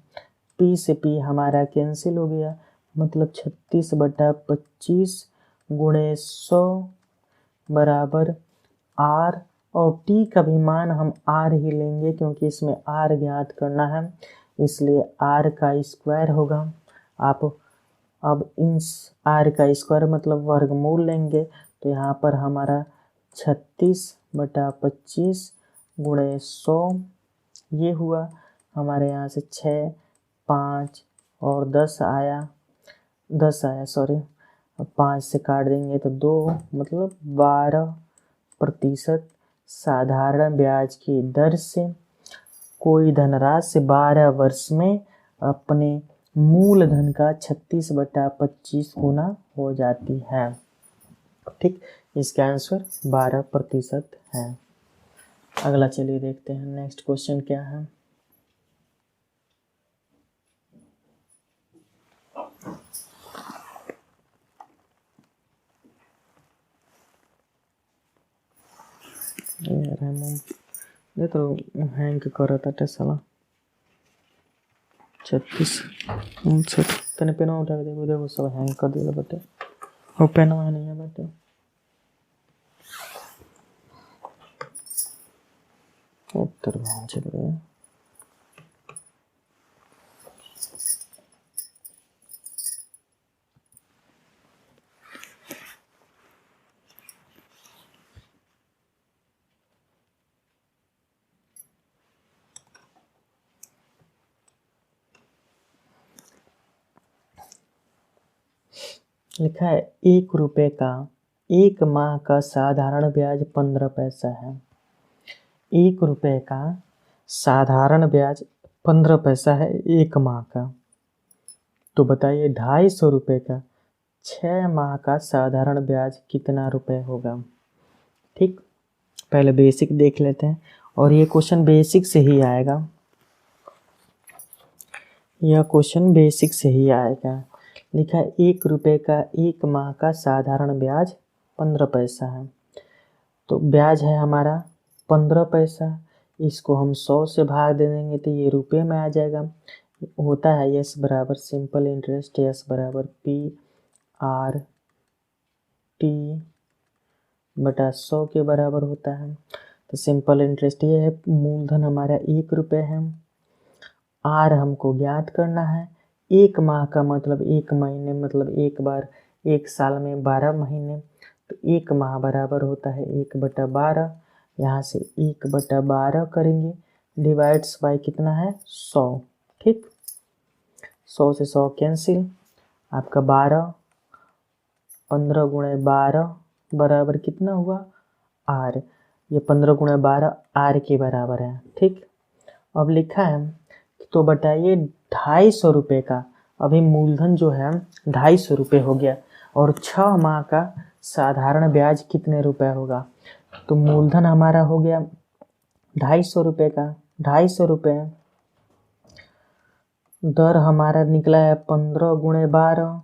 पी से पी हमारा कैंसिल हो गया, मतलब 36/25 गुणे 100 बराबर आर, और टी का भी मान हम आर ही लेंगे क्योंकि इसमें आर ज्ञात करना है, इसलिए आर का स्क्वायर होगा। आप अब इन आर का स्क्वायर मतलब वर्गमूल लेंगे, तो यहाँ पर हमारा 36/25 गुणे 100 ये हुआ हमारे यहाँ से 6, 5 और 10 आया, 5 से काट देंगे तो 2, मतलब 12% साधारण ब्याज की दर से कोई धनराशि 12 वर्ष में अपने मूलधन का 36/25 गुना हो जाती है। ठीक, इसका आंसर 12% है। अगला चलिए देखते हैं नेक्स्ट क्वेश्चन क्या है। ये तो हैंग करता साला 36 तने पेन उठा के देखो, देखो सब हैंग कर दिया बेटे, वो पेन नहीं है बेटे, उत्तर चल रहे हैं। लिखा है 1 रुपये का 1 माह का साधारण ब्याज 15 पैसा है। 1 रुपये का साधारण ब्याज 15 पैसा है 1 माह का। तो बताइए 250 रुपये का 6 माह का साधारण ब्याज कितना रुपए होगा। ठीक, पहले बेसिक देख लेते हैं, और ये क्वेश्चन बेसिक से ही आएगा, यह क्वेश्चन बेसिक से ही आएगा। लिखा है 1 रुपये का 1 माह का साधारण ब्याज 15 पैसा है। तो ब्याज है हमारा 15 पैसा, इसको हम 100 से भाग दे देंगे तो ये रुपये में आ जाएगा। होता है यस बराबर सिंपल इंटरेस्ट, यस बराबर पी आर टी बटा 100 के बराबर होता है। तो सिंपल इंटरेस्ट ये है, मूलधन हमारा 1 रुपये है, आर हमको ज्ञात करना है, 1 माह का मतलब 1 महीने, मतलब एक बार 1 साल में 12 महीने, तो 1 माह बराबर होता है 1/12। यहाँ से 1/12 करेंगे, डिवाइड्स बाय कितना है 100। ठीक, 100 से 100 कैंसिल, आपका 12, 15 गुणे 12 बराबर कितना हुआ आर, ये 15 गुणे 12 आर के बराबर है। ठीक, अब लिखा है तो बताइए 250 रुपये का, अभी मूलधन जो है 250 रुपये हो गया, और 6 माह का साधारण ब्याज कितने रुपए होगा। तो मूलधन हमारा हो गया 250 रुपये का, 250 रुपये, दर हमारा निकला है 15 गुणे 12,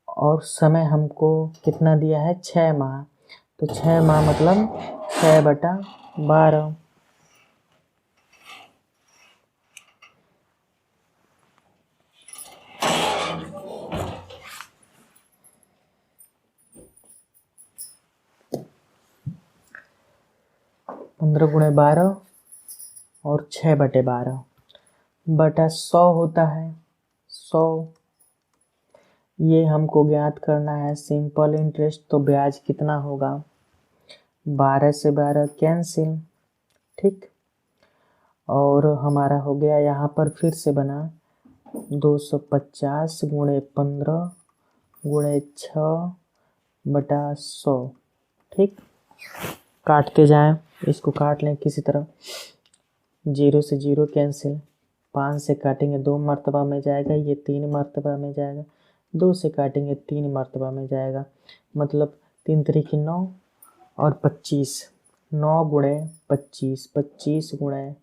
और समय हमको कितना दिया है 6 माह, तो 6 माह मतलब 6/12। 15 गुणे 12 और 6/12 बटा 100 होता है 100। ये हमको ज्ञात करना है सिंपल इंटरेस्ट, तो ब्याज कितना होगा 12 से 12 कैंसिल। ठीक, और हमारा हो गया यहाँ पर फिर से बना 250 गुणे 15 गुणे 6 बटा 100। ठीक, काटते जाएं, इसको काट लें किसी तरह। 0 से 0 कैंसिल, 5 से काटेंगे 2 मर्तबा में जाएगा, ये 3 मर्तबा में जाएगा। 2 से काटेंगे 3 मर्तबा में जाएगा, मतलब 3 त्रिक 9 और 25, 9 गुणे 25, 25 गुणे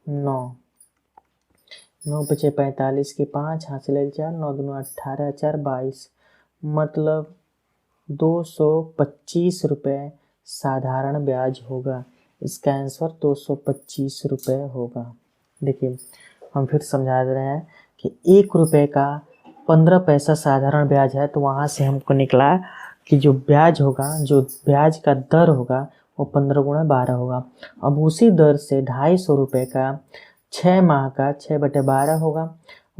9, 9 बचे 45 के 5 हासिल 4, 9 दूनी 18, 4 22, मतलब 225 रुपये साधारण ब्याज होगा। इसका आंसर 225 रुपये होगा। देखिए हम फिर समझा दे रहे हैं कि 1 रुपये का 15 पैसा साधारण ब्याज है, तो वहाँ से हमको निकला कि जो ब्याज होगा, जो ब्याज का दर होगा वो 15 गुणा 12 होगा। अब उसी दर से 250 रुपये का 6 माह का 6/12 होगा,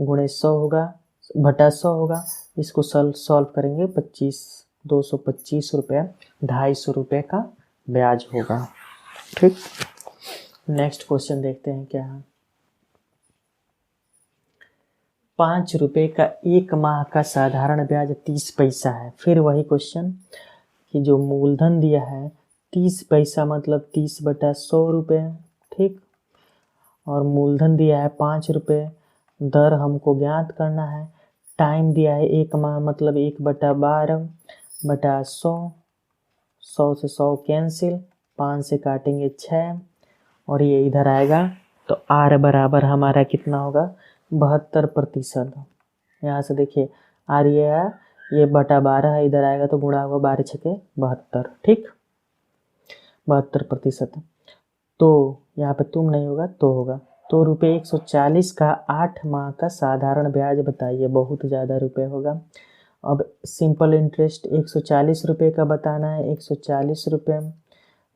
गुणे 100 होगा, बटा 100 होगा। इसको सॉल्व करेंगे 225 रुपये, 250 रुपये का ब्याज होगा। ठीक, नेक्स्ट क्वेश्चन देखते हैं क्या है। 5 रुपये का 1 माह का साधारण ब्याज 30 पैसा है। फिर वही क्वेश्चन कि जो मूलधन दिया है 30 पैसा, मतलब 30/100 रुपये। ठीक, और मूलधन दिया है 5 रुपये, दर हमको ज्ञात करना है। टाइम दिया है 1 माह, मतलब 1/12 बटा 100, 100 से 100 कैंसिल, 5 से काटेंगे 6 और ये इधर आएगा, तो आर बराबर हमारा कितना होगा, 72%। यहाँ से देखिए आर ये है, ये बटा 12 है, इधर आएगा तो गुणा होगा 12 छके 72। ठीक, 72%। तो यहाँ पे तुम नहीं होगा तो होगा। तो रुपये 140 का 8 माह का साधारण ब्याज बताइए। बहुत ज़्यादा रुपये होगा। अब सिंपल इंटरेस्ट 140 रुपये का बताना है। 140 रुपये,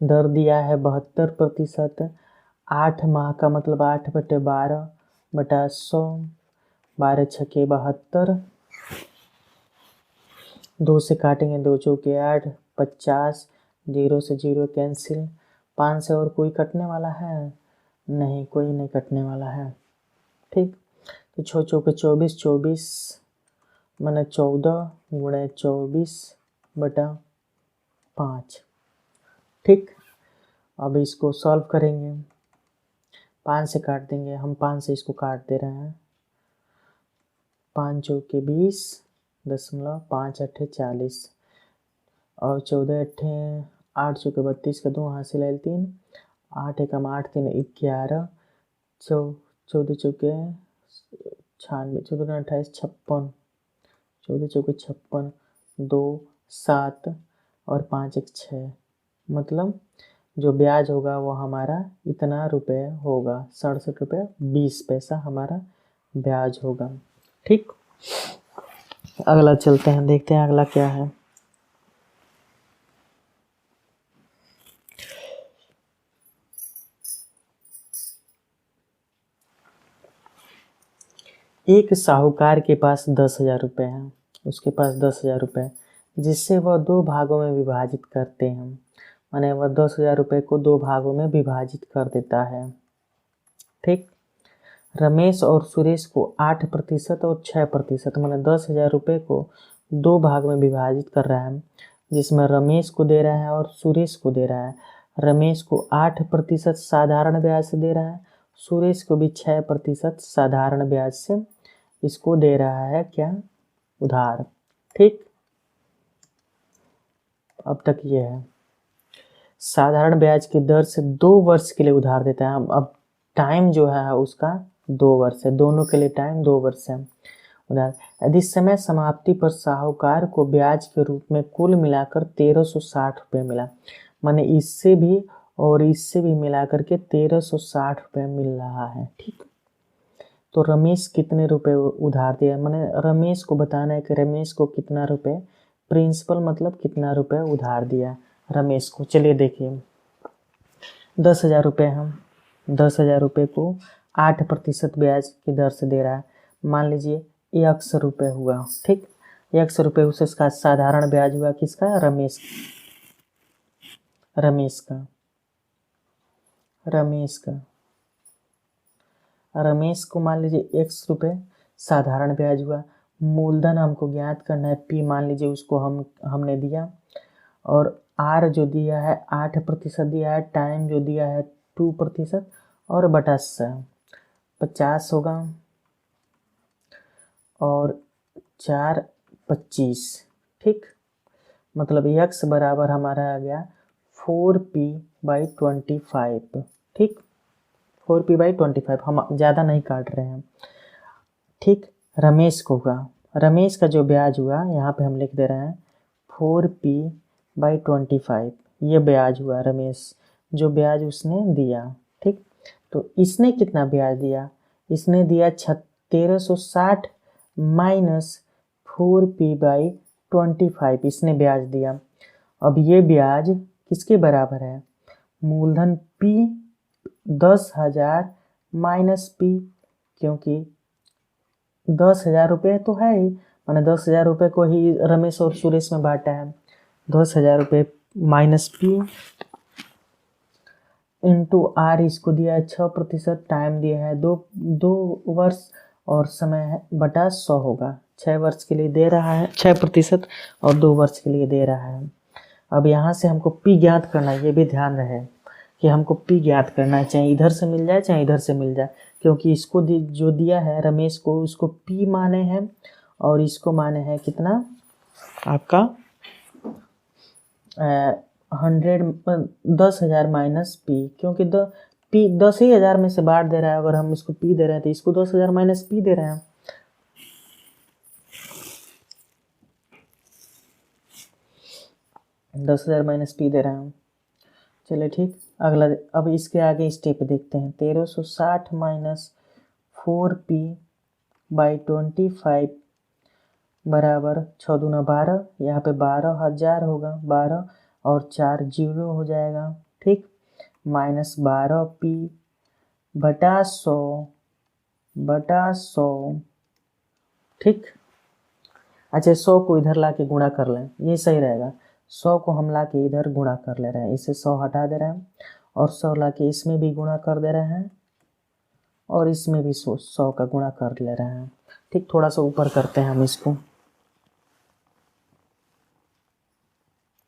दर दिया है 72%, 8 माह का मतलब 8/12 बटा 100, 12 छके 72, 2 से काटेंगे 2 चौके 8, 50, 0 से 0 कैंसिल, 5 से और कोई कटने वाला है नहीं, कोई नहीं कटने वाला है। ठीक, तो 6 चौके 24, 24 मैंने 14 गुणे 24 बटा 5। ठीक, अब इसको सॉल्व करेंगे, 5 से काट देंगे हम, 5 से इसको काट दे रहे हैं। 5 चौके 20 दशमलव 5 अट्ठे 40 और 14 अट्ठे 8 चौके 32 का 2 हासिल 3, 8 एकम 8 3 11, 14 चौके 96, 14 28 56, 14 चौके 56, 2 7 और 5 1 6, मतलब जो ब्याज होगा वो हमारा इतना रुपये होगा, 67 रुपये 20 पैसा हमारा ब्याज होगा। ठीक, अगला चलते हैं, देखते हैं अगला क्या है। एक साहूकार के पास 10,000 रुपये हैं, उसके पास 10,000 रुपये, जिससे वह 2 भागों में विभाजित करते हैं। माने वह 10,000 रुपये को 2 भागों में विभाजित कर देता है। ठीक, रमेश और सुरेश को 8% और 6%, माने 10,000 रुपये को 2 भाग में विभाजित कर रहा है, जिसमें रमेश को दे रहा है और सुरेश को दे रहा है। रमेश को 8% साधारण ब्याज से दे रहा है, सुरेश को भी 6% साधारण ब्याज से इसको दे रहा है, क्या, उधार। ठीक, अब तक ये है। साधारण ब्याज की दर से 2 वर्ष के लिए उधार देता है। अब टाइम जो है उसका 2 वर्ष है, दोनों के लिए टाइम 2 वर्ष है उधार। यदि समय समाप्ति पर साहूकार को ब्याज के रूप में कुल मिलाकर 1360 रुपये मिला, माने इससे भी और इससे भी मिलाकर के 1360 रुपये मिल रहा है। ठीक, तो रमेश कितने रुपए उधार दिया, माने रमेश को बताना है कि रमेश को कितना रुपए, प्रिंसिपल मतलब कितना रुपए उधार दिया रमेश को। चलिए देखिए, 10,000 रुपये, हम 10,000 रुपये को 8% ब्याज की दर से दे रहा है। मान लीजिए 100 रुपये हुआ। ठीक, 100 रुपये उसे इसका साधारण ब्याज हुआ, किसका, रमेश का रमेश को मान लीजिए 100 रुपये साधारण ब्याज हुआ। मूलधन हमको ज्ञात करना है, P मान लीजिए उसको हमने दिया और आर जो दिया है 8% दिया है, टाइम जो दिया है 2% और बटा 50 होगा और 4 25। ठीक, मतलब x बराबर हमारा आ गया 4p/25। ठीक, 4p/25, हम ज़्यादा नहीं काट रहे हैं। ठीक, रमेश को होगा, रमेश का जो ब्याज हुआ यहाँ पे हम लिख दे रहे हैं 4p/25, ये ब्याज हुआ रमेश, जो ब्याज उसने दिया। ठीक, तो इसने कितना ब्याज दिया, इसने दिया 1360 माइनस 4p/25, इसने ब्याज दिया। अब ये ब्याज किसके बराबर है, मूलधन p 10,000 माइनस p, क्योंकि 10,000 रुपये तो है ही, मैंने 10,000 रुपये को ही रमेश और सुरेश में बांटा है। 10,000 रुपये माइनस p इंटू आर, इसको दिया है 6%, टाइम दिया है 2 वर्ष और समय है बटा 100 होगा। 6 वर्ष के लिए दे रहा है 6% और 2 वर्ष के लिए दे रहा है। अब यहाँ से हमको p ज्ञात करना है, ये भी ध्यान रहे कि हमको p ज्ञात करना है, चाहे इधर से मिल जाए चाहे इधर से मिल जाए, क्योंकि इसको जो दिया है रमेश को, उसको p माने हैं और इसको माने हैं कितना आपका 10,000 माइनस p, क्योंकि p 10,000 में से बांट दे रहा है, अगर हम इसको p दे रहे हैं तो इसको 10,000 माइनस p दे रहे हैं। 10,000 माइनस p दे रहे हैं। चलिए ठीक, अगला, अब इसके आगे स्टेप देखते हैं। 1360 माइनस 4p/25 बराबर 6 दूना 12, यहाँ पे 12,000 होगा, 12 और 4 जीरो हो जाएगा। ठीक, माइनस 12p/100। ठीक, अच्छा 100 को इधर ला के गुणा कर लें, ये सही रहेगा। 100 को हम ला के इधर गुणा कर ले रहे हैं, इससे 100 हटा दे रहे हैं और 100 ला के इसमें भी गुणा कर दे रहे हैं और इसमें भी 100 का गुणा कर ले रहे हैं। ठीक, थोड़ा सा ऊपर करते हैं हम इसको।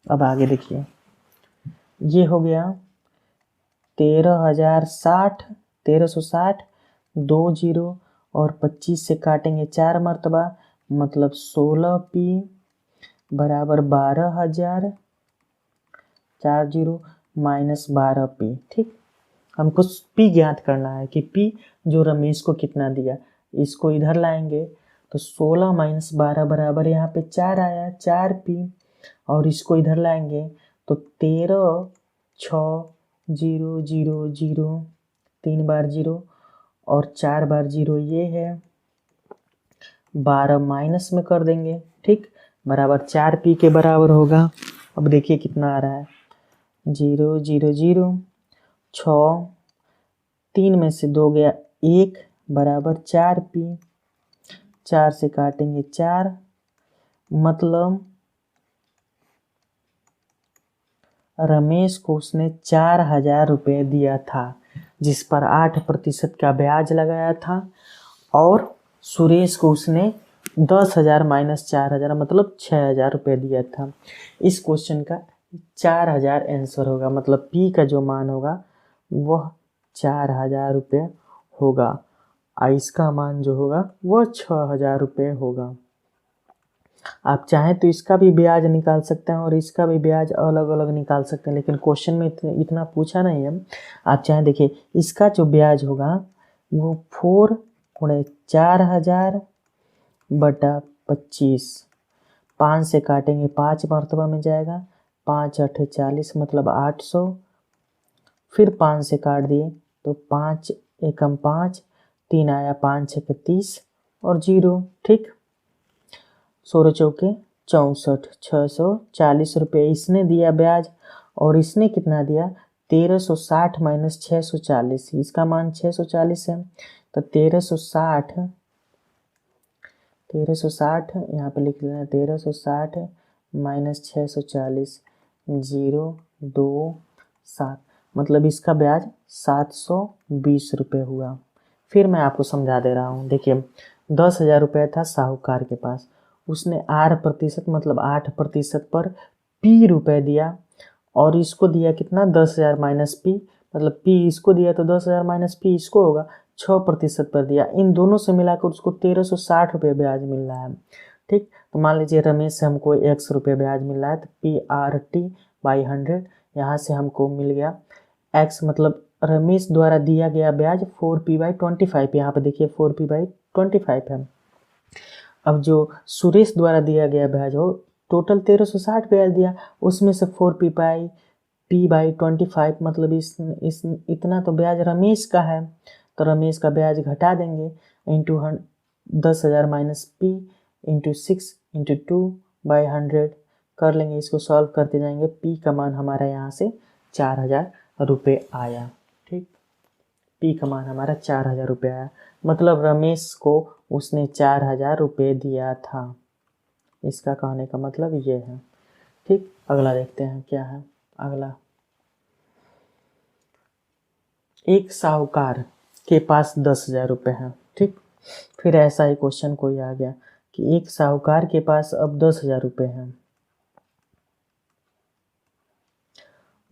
अब आगे देखिए, ये हो गया 13,060, 2 जीरो और 25 से काटेंगे 4 मरतबा, मतलब 16p बराबर 12,000, 4 जीरो माइनस 12p। ठीक, हमको p ज्ञात करना है कि p जो रमेश को कितना दिया, इसको इधर लाएंगे तो 16 माइनस 12 बराबर यहाँ पे 4 आया, 4p, और इसको इधर लाएंगे तो 13, 6, 0, 0, 0, 3 बार 0 और 4 बार 0, ये है 12 माइनस में कर देंगे। ठीक, बराबर 4p के बराबर होगा। अब देखिए कितना आ रहा है, 0, 0, 0, 6, 3 में से 2 गया 1 बराबर 4p, 4 से काटेंगे 4, मतलब रमेश को उसने 4,000 रुपये दिया था, जिस पर 8% का ब्याज लगाया था, और सुरेश को उसने 10,000 माइनस 4,000 मतलब 6,000 रुपये दिया था। इस क्वेश्चन का 4,000 आंसर होगा, मतलब p का जो मान होगा वह 4,000 रुपये होगा और इसका मान जो होगा वह 6,000 रुपये होगा। आप चाहें तो इसका भी ब्याज निकाल सकते हैं और इसका भी ब्याज अलग अलग निकाल सकते हैं, लेकिन क्वेश्चन में इतना पूछा नहीं है। आप चाहें देखिए, इसका जो ब्याज होगा वो 4 गुणे 4,000 बटा 25, 5 से काटेंगे 5 मरतबा में जाएगा, 5 8 40 मतलब 800, फिर 5 से काट दिए तो 5 एकम 5, 3 आया, 5 6 30 और 0। ठीक, 16 चौके 64, 640 रुपये इसने दिया ब्याज, और इसने कितना दिया 1360 माइनस 640, इसका मान 640 है, तो 1360 यहाँ पे लिख लेना, 1360 माइनस 640, 0 2 7, मतलब इसका ब्याज 720 रुपये हुआ। फिर मैं आपको समझा दे रहा हूँ। देखिए 10,000 रुपये था साहूकार के पास, उसने 8% मतलब 8% पर p रुपए दिया और इसको दिया कितना 10,000 माइनस p, मतलब p इसको दिया तो 10,000 माइनस p इसको होगा 6% पर दिया। इन दोनों से मिलाकर उसको 1360 रुपये ब्याज मिल रहा है। ठीक, तो मान लीजिए रमेश से हमको x रुपये ब्याज मिल रहा है, तो PRT/100 यहाँ से हमको मिल गया x, मतलब रमेश द्वारा दिया गया ब्याज 4p/25, यहाँ पे देखिए 4p/25 है। अब जो सुरेश द्वारा दिया गया ब्याज हो टोटल 1360 ब्याज दिया, उसमें से 4p/25 मतलब इस इतना तो ब्याज रमेश का है, तो रमेश का ब्याज घटा देंगे into 10,000 minus p into 6 into 2/100 कर लेंगे। इसको सॉल्व करते जाएंगे, p का मान हमारा यहाँ से 4,000 रुपये आया। ठीक, p का मान हमारा 4,000 रुपये आया, मतलब रमेश को उसने 4,000 रुपये दिया था। इसका कहने का मतलब ये है। ठीक, अगला देखते हैं क्या है। अगला, एक साहूकार के पास 10,000 रुपये हैं। ठीक, फिर ऐसा ही क्वेश्चन कोई आ गया कि एक साहूकार के पास अब 10,000 रुपये हैं,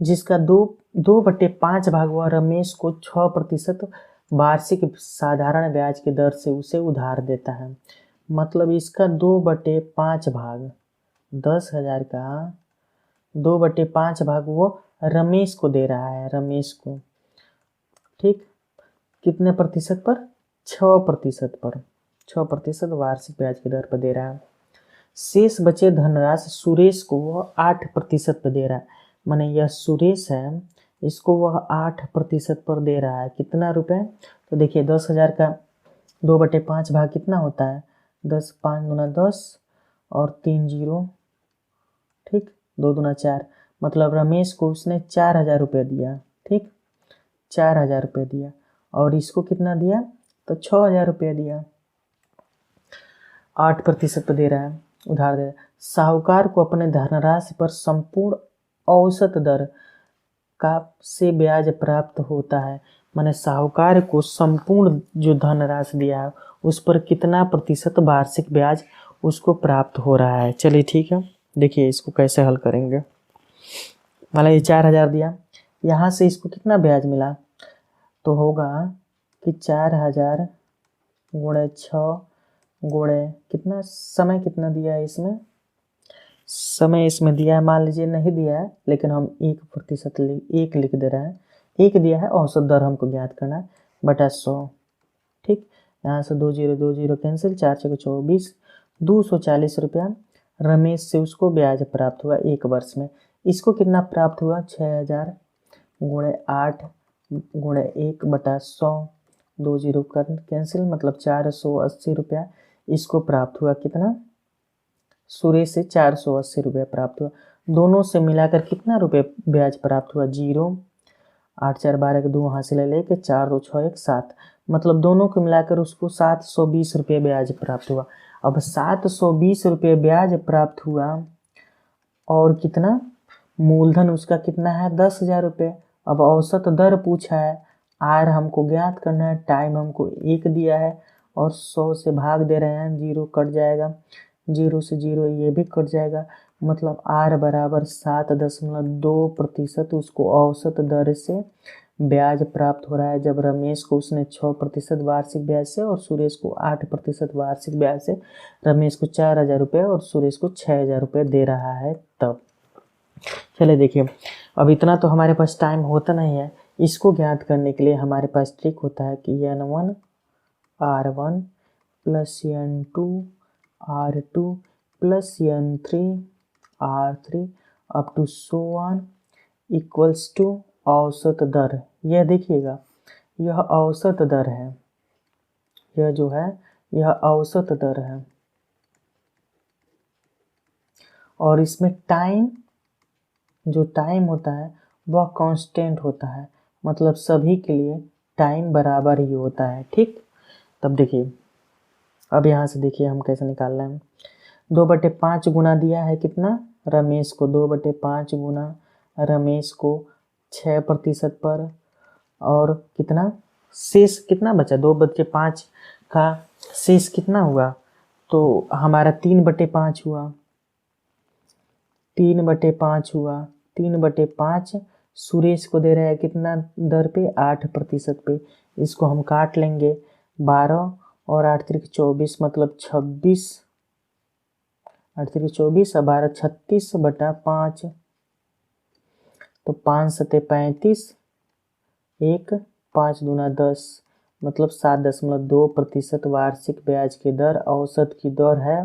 जिसका 2/5 भाग हुआ रमेश को 6% वार्षिक साधारण ब्याज की दर से उसे उधार देता है। मतलब इसका 2/5 भाग, 10,000 का 2/5 भाग वो रमेश को दे रहा है, रमेश को। ठीक, कितने प्रतिशत पर? 6% पर, 6% वार्षिक ब्याज की दर पर दे रहा है। शेष बचे धनराशि सुरेश को वह 8% पर दे रहा है, माने यह सुरेश है, इसको वह 8% पर दे रहा है। कितना रुपए? तो देखिए 10,000 का 2/5 भाग कितना होता है? 10, 5 दूना 10 और 3 0, ठीक, 2 दूना 4, मतलब रमेश को उसने 4,000 रुपये दिया। ठीक, 4,000 रुपये दिया और इसको कितना दिया? तो 6,000 रुपये दिया। 8% पर दे रहा है, उधार दे रहा है। साहूकार को अपने धनराशि पर संपूर्ण औसत दर का से ब्याज प्राप्त होता है, माने साहूकार को संपूर्ण जो धनराशि दिया है उस पर कितना प्रतिशत वार्षिक ब्याज उसको प्राप्त हो रहा है। चलिए ठीक है, देखिए इसको कैसे हल करेंगे। मान लीजिए 4,000 दिया, यहाँ से इसको कितना ब्याज मिला, तो होगा कि 4,000 गुणे 6 गुणे कितना, समय कितना दिया है इसमें, समय इसमें दिया है, मान लीजिए नहीं दिया है लेकिन हम 1% एक लिख दे रहे हैं, एक दिया है, औसत दर हमको ज्ञात करना है, बटा 100। ठीक, यहाँ से 2 0 कैंसिल, 4 6 24, 240 रुपया रमेश से उसको ब्याज प्राप्त हुआ एक वर्ष में। इसको कितना प्राप्त हुआ? 6,000 गुणे 8 गुणे 1/100, 2 0 कैंसिल, मतलब 480 रुपया इसको प्राप्त हुआ। कितना? सुरेश से 480 रुपये प्राप्त हुआ। दोनों से मिलाकर कितना रुपये ब्याज प्राप्त हुआ? 0, 8 4 12 के 2 हासिल लेके 4 2 6 1 7, मतलब दोनों को मिलाकर उसको 720 रुपये ब्याज प्राप्त हुआ। अब 720 रुपये ब्याज प्राप्त हुआ और कितना मूलधन उसका कितना है? 10,000 रुपये। अब औसत दर पूछा है, आर हमको ज्ञात करना है, टाइम हमको 1 दिया है और 100 से भाग दे रहे हैं, 0 कट जाएगा, 0 से 0 ये भी कट जाएगा, मतलब आर बराबर 7.2% उसको औसत दर से ब्याज प्राप्त हो रहा है। जब रमेश को उसने 6% वार्षिक ब्याज से और सुरेश को 8% वार्षिक ब्याज से रमेश को 4,000 रुपये और सुरेश को 6,000 रुपये दे रहा है तब। चलिए देखिए, अब इतना तो हमारे पास टाइम होता नहीं है, इसको ज्ञात करने के लिए हमारे पास ट्रिक होता है कि N1 R1 plus N2 R2 plus N3 R3 up to so on equals to औसत दर। यह देखिएगा, यह औसत दर है, यह जो है यह औसत दर है और इसमें टाइम, जो टाइम होता है वह कांस्टेंट होता है, मतलब सभी के लिए टाइम बराबर ही होता है। ठीक, तब देखिए, अब यहाँ से देखिए हम कैसे निकाल रहे हैं। 2/5 गुना दिया है कितना? रमेश को 2/5 गुना रमेश को 6% पर, और कितना शेष कितना बचा? 2/5 का शेष कितना हुआ? तो हमारा 3/5 हुआ, 3/5 हुआ, 3/5 सुरेश को दे रहा है कितना दर पे, 8% पे। इसको हम काट लेंगे, 12 और 8 3 24 मतलब 26, 8 3 24 और 12 36/5, तो 5 7 35, 1 5 दूना 10 मतलब 7.2% वार्षिक ब्याज की दर औसत की दर है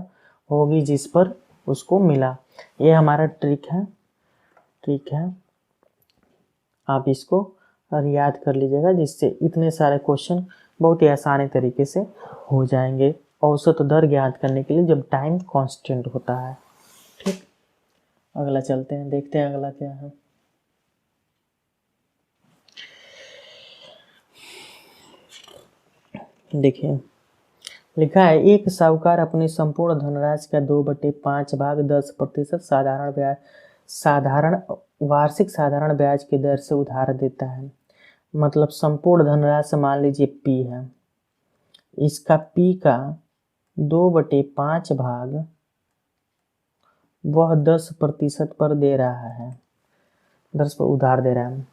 होगी जिस पर उसको मिला। ये हमारा ट्रिक है, आप इसको याद कर लीजिएगा, जिससे इतने सारे क्वेश्चन बहुत ही आसानी तरीके से हो जाएंगे औसत दर ज्ञात करने के लिए जब टाइम कांस्टेंट होता है। ठीक, अगला चलते हैं, देखते हैं अगला क्या है। देखिए लिखा है, एक साहूकार अपनी संपूर्ण धनराशि का 2/5 भाग 10% साधारण वार्षिक साधारण ब्याज की दर से उधार देता है। मतलब संपूर्ण धनराशि मान लीजिए P है, इसका P का 2/5 भाग वह 10% पर दे रहा है, 10 पर उधार दे रहा है।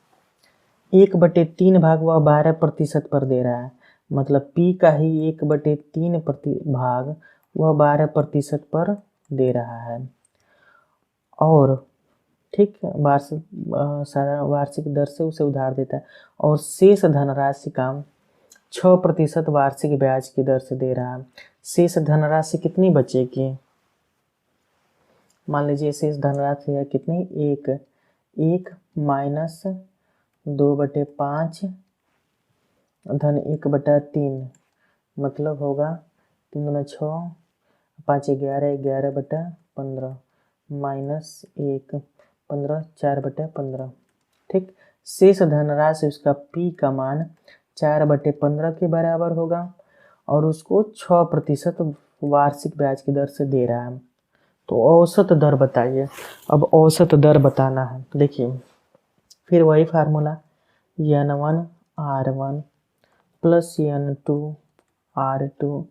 1/3 भाग वह 12% पर दे रहा है, मतलब P का ही 1/3 भाग वह 12% पर दे रहा है। और ठीक, वार्षिक दर से उसे उधार देता है, और शेष धनराशि का 6% वार्षिक ब्याज की दर से दे रहा है। शेष धनराशि कितनी बचेगी, मान लीजिए शेष धनराशि है कितनी, 1 माइनस 2/5 धन 1/3 मतलब होगा 3 दूना 6, 5 11, 11/15 माइनस 1 15, 4/15। ठीक, शेष धनराशि उसका P का मान 4/15 के बराबर होगा और उसको 6% वार्षिक ब्याज की दर से दे रहा है। तो औसत दर बताइए। अब औसत दर बताना है, देखिए फिर वही formula, N1 R1 plus N2 R2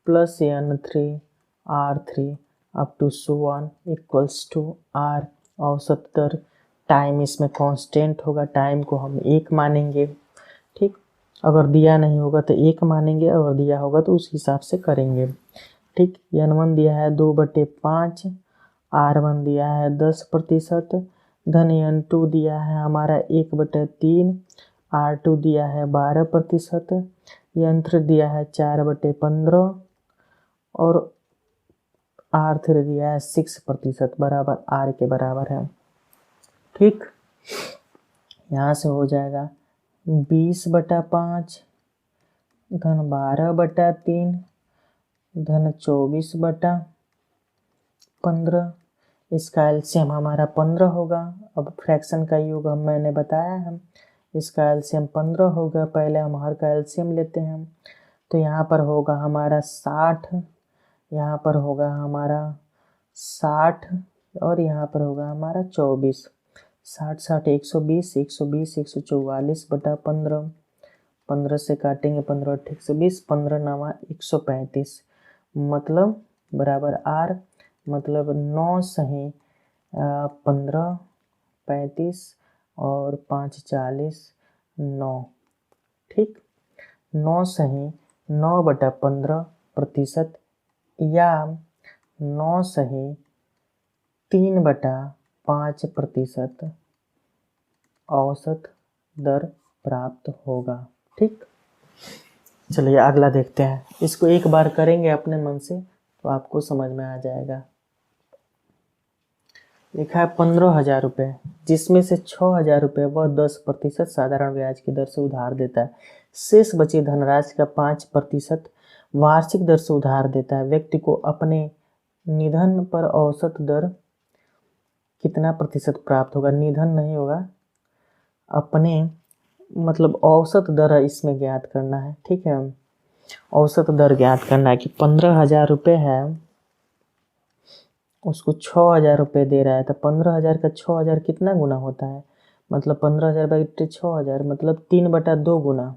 plus N3 R3 up to so on equals to R। औसत दर, टाइम इसमें कांस्टेंट होगा, टाइम को हम 1 मानेंगे। ठीक, अगर दिया नहीं होगा तो 1 मानेंगे, अगर दिया होगा तो उस हिसाब से करेंगे। ठीक, N1 दिया है 2/5, R1 दिया है 10%, धन N2 दिया है हमारा 1/3, R2 दिया है 12%, N3 दिया है 4/15 और R3 दिया है 6% बराबर R के बराबर है। ठीक, यहाँ से हो जाएगा 20/5 धन 12/3 धन 24/15। इसका एलसीएम हमारा 15 होगा। अब फ्रैक्शन का योग हम मैंने बताया है, इसका एलसीएम 15 होगा। पहले हम हर का एलसीएम लेते हैं, तो यहाँ पर होगा हमारा 60, यहाँ पर होगा हमारा 60 और यहाँ पर होगा हमारा 24। 60 60 120, 120 144/15, 15 से काटेंगे 15 8 120, 15 9 135 मतलब बराबर R, मतलब 9 सही 15 35 और 5 40 9। ठीक, 9 सही 9/15% या 9 सही 3/5% औसत दर प्राप्त होगा। ठीक, चलिए अगला देखते हैं। इसको एक बार करेंगे अपने मन से तो आपको समझ में आ जाएगा। लिखा है 15,000 रुपये, जिसमें से 6,000 रुपये वह 10% साधारण ब्याज की दर से उधार देता है। शेष बची धनराशि का 5% वार्षिक दर से उधार देता है। व्यक्ति को अपने निधन पर औसत दर कितना प्रतिशत प्राप्त होगा, निधन नहीं होगा, अपने मतलब औसत दर इसमें ज्ञात करना है। ठीक है, औसत दर ज्ञात करना है कि 15,000 रुपये है, उसको 6,000 रुपये दे रहा है, तो 15,000 का 6,000 कितना गुना होता है, मतलब 15,000/6,000 मतलब 3/2 गुना।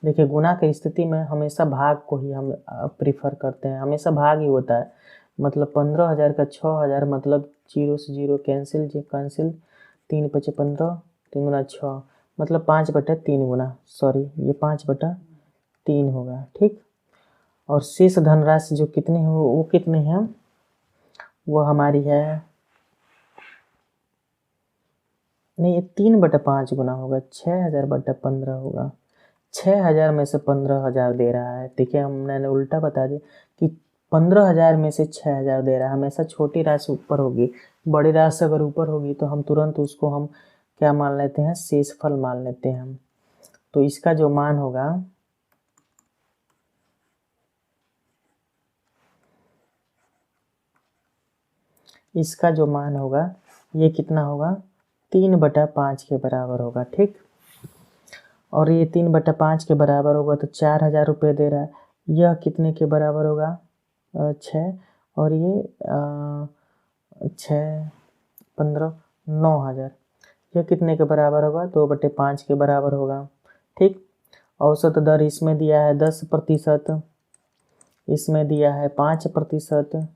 देखिए गुना की स्थिति में हमेशा भाग को ही हम प्रीफर करते हैं, हमेशा भाग ही होता है। मतलब 15,000 का 6,000 मतलब जीरो से जीरो कैंसिल, जी कैंसिल, 3 × 5 = 15, 3 × 6 मतलब 5/3 गुना, सॉरी ये 5/3 होगा। ठीक, और शेष धनराशि जो कितनी हो वो कितनी है, वो हमारी है, नहीं ये 3/5 गुना होगा, 6000/15 होगा। 6000 में से 15,000 दे रहा है। देखिए मैंने उल्टा बता दिया कि 15,000 में से 6000 दे रहा है। हमेशा छोटी राशि ऊपर होगी, बड़ी राशि अगर ऊपर होगी तो हम तुरंत उसको हम क्या मान लेते हैं, शेषफल मान लेते हैं हम। तो इसका जो मान होगा, इसका जो मान होगा ये कितना होगा, 3/5 के बराबर होगा। ठीक, और ये 3/5 के बराबर होगा तो 4000 रुपये दे रहा है। यह कितने के बराबर होगा, 6, और ये 6, 15, 9000। यह कितने के बराबर होगा, 2/5 के बराबर होगा। ठीक, औसत दर इसमें दिया है 10%, इसमें दिया है 5%।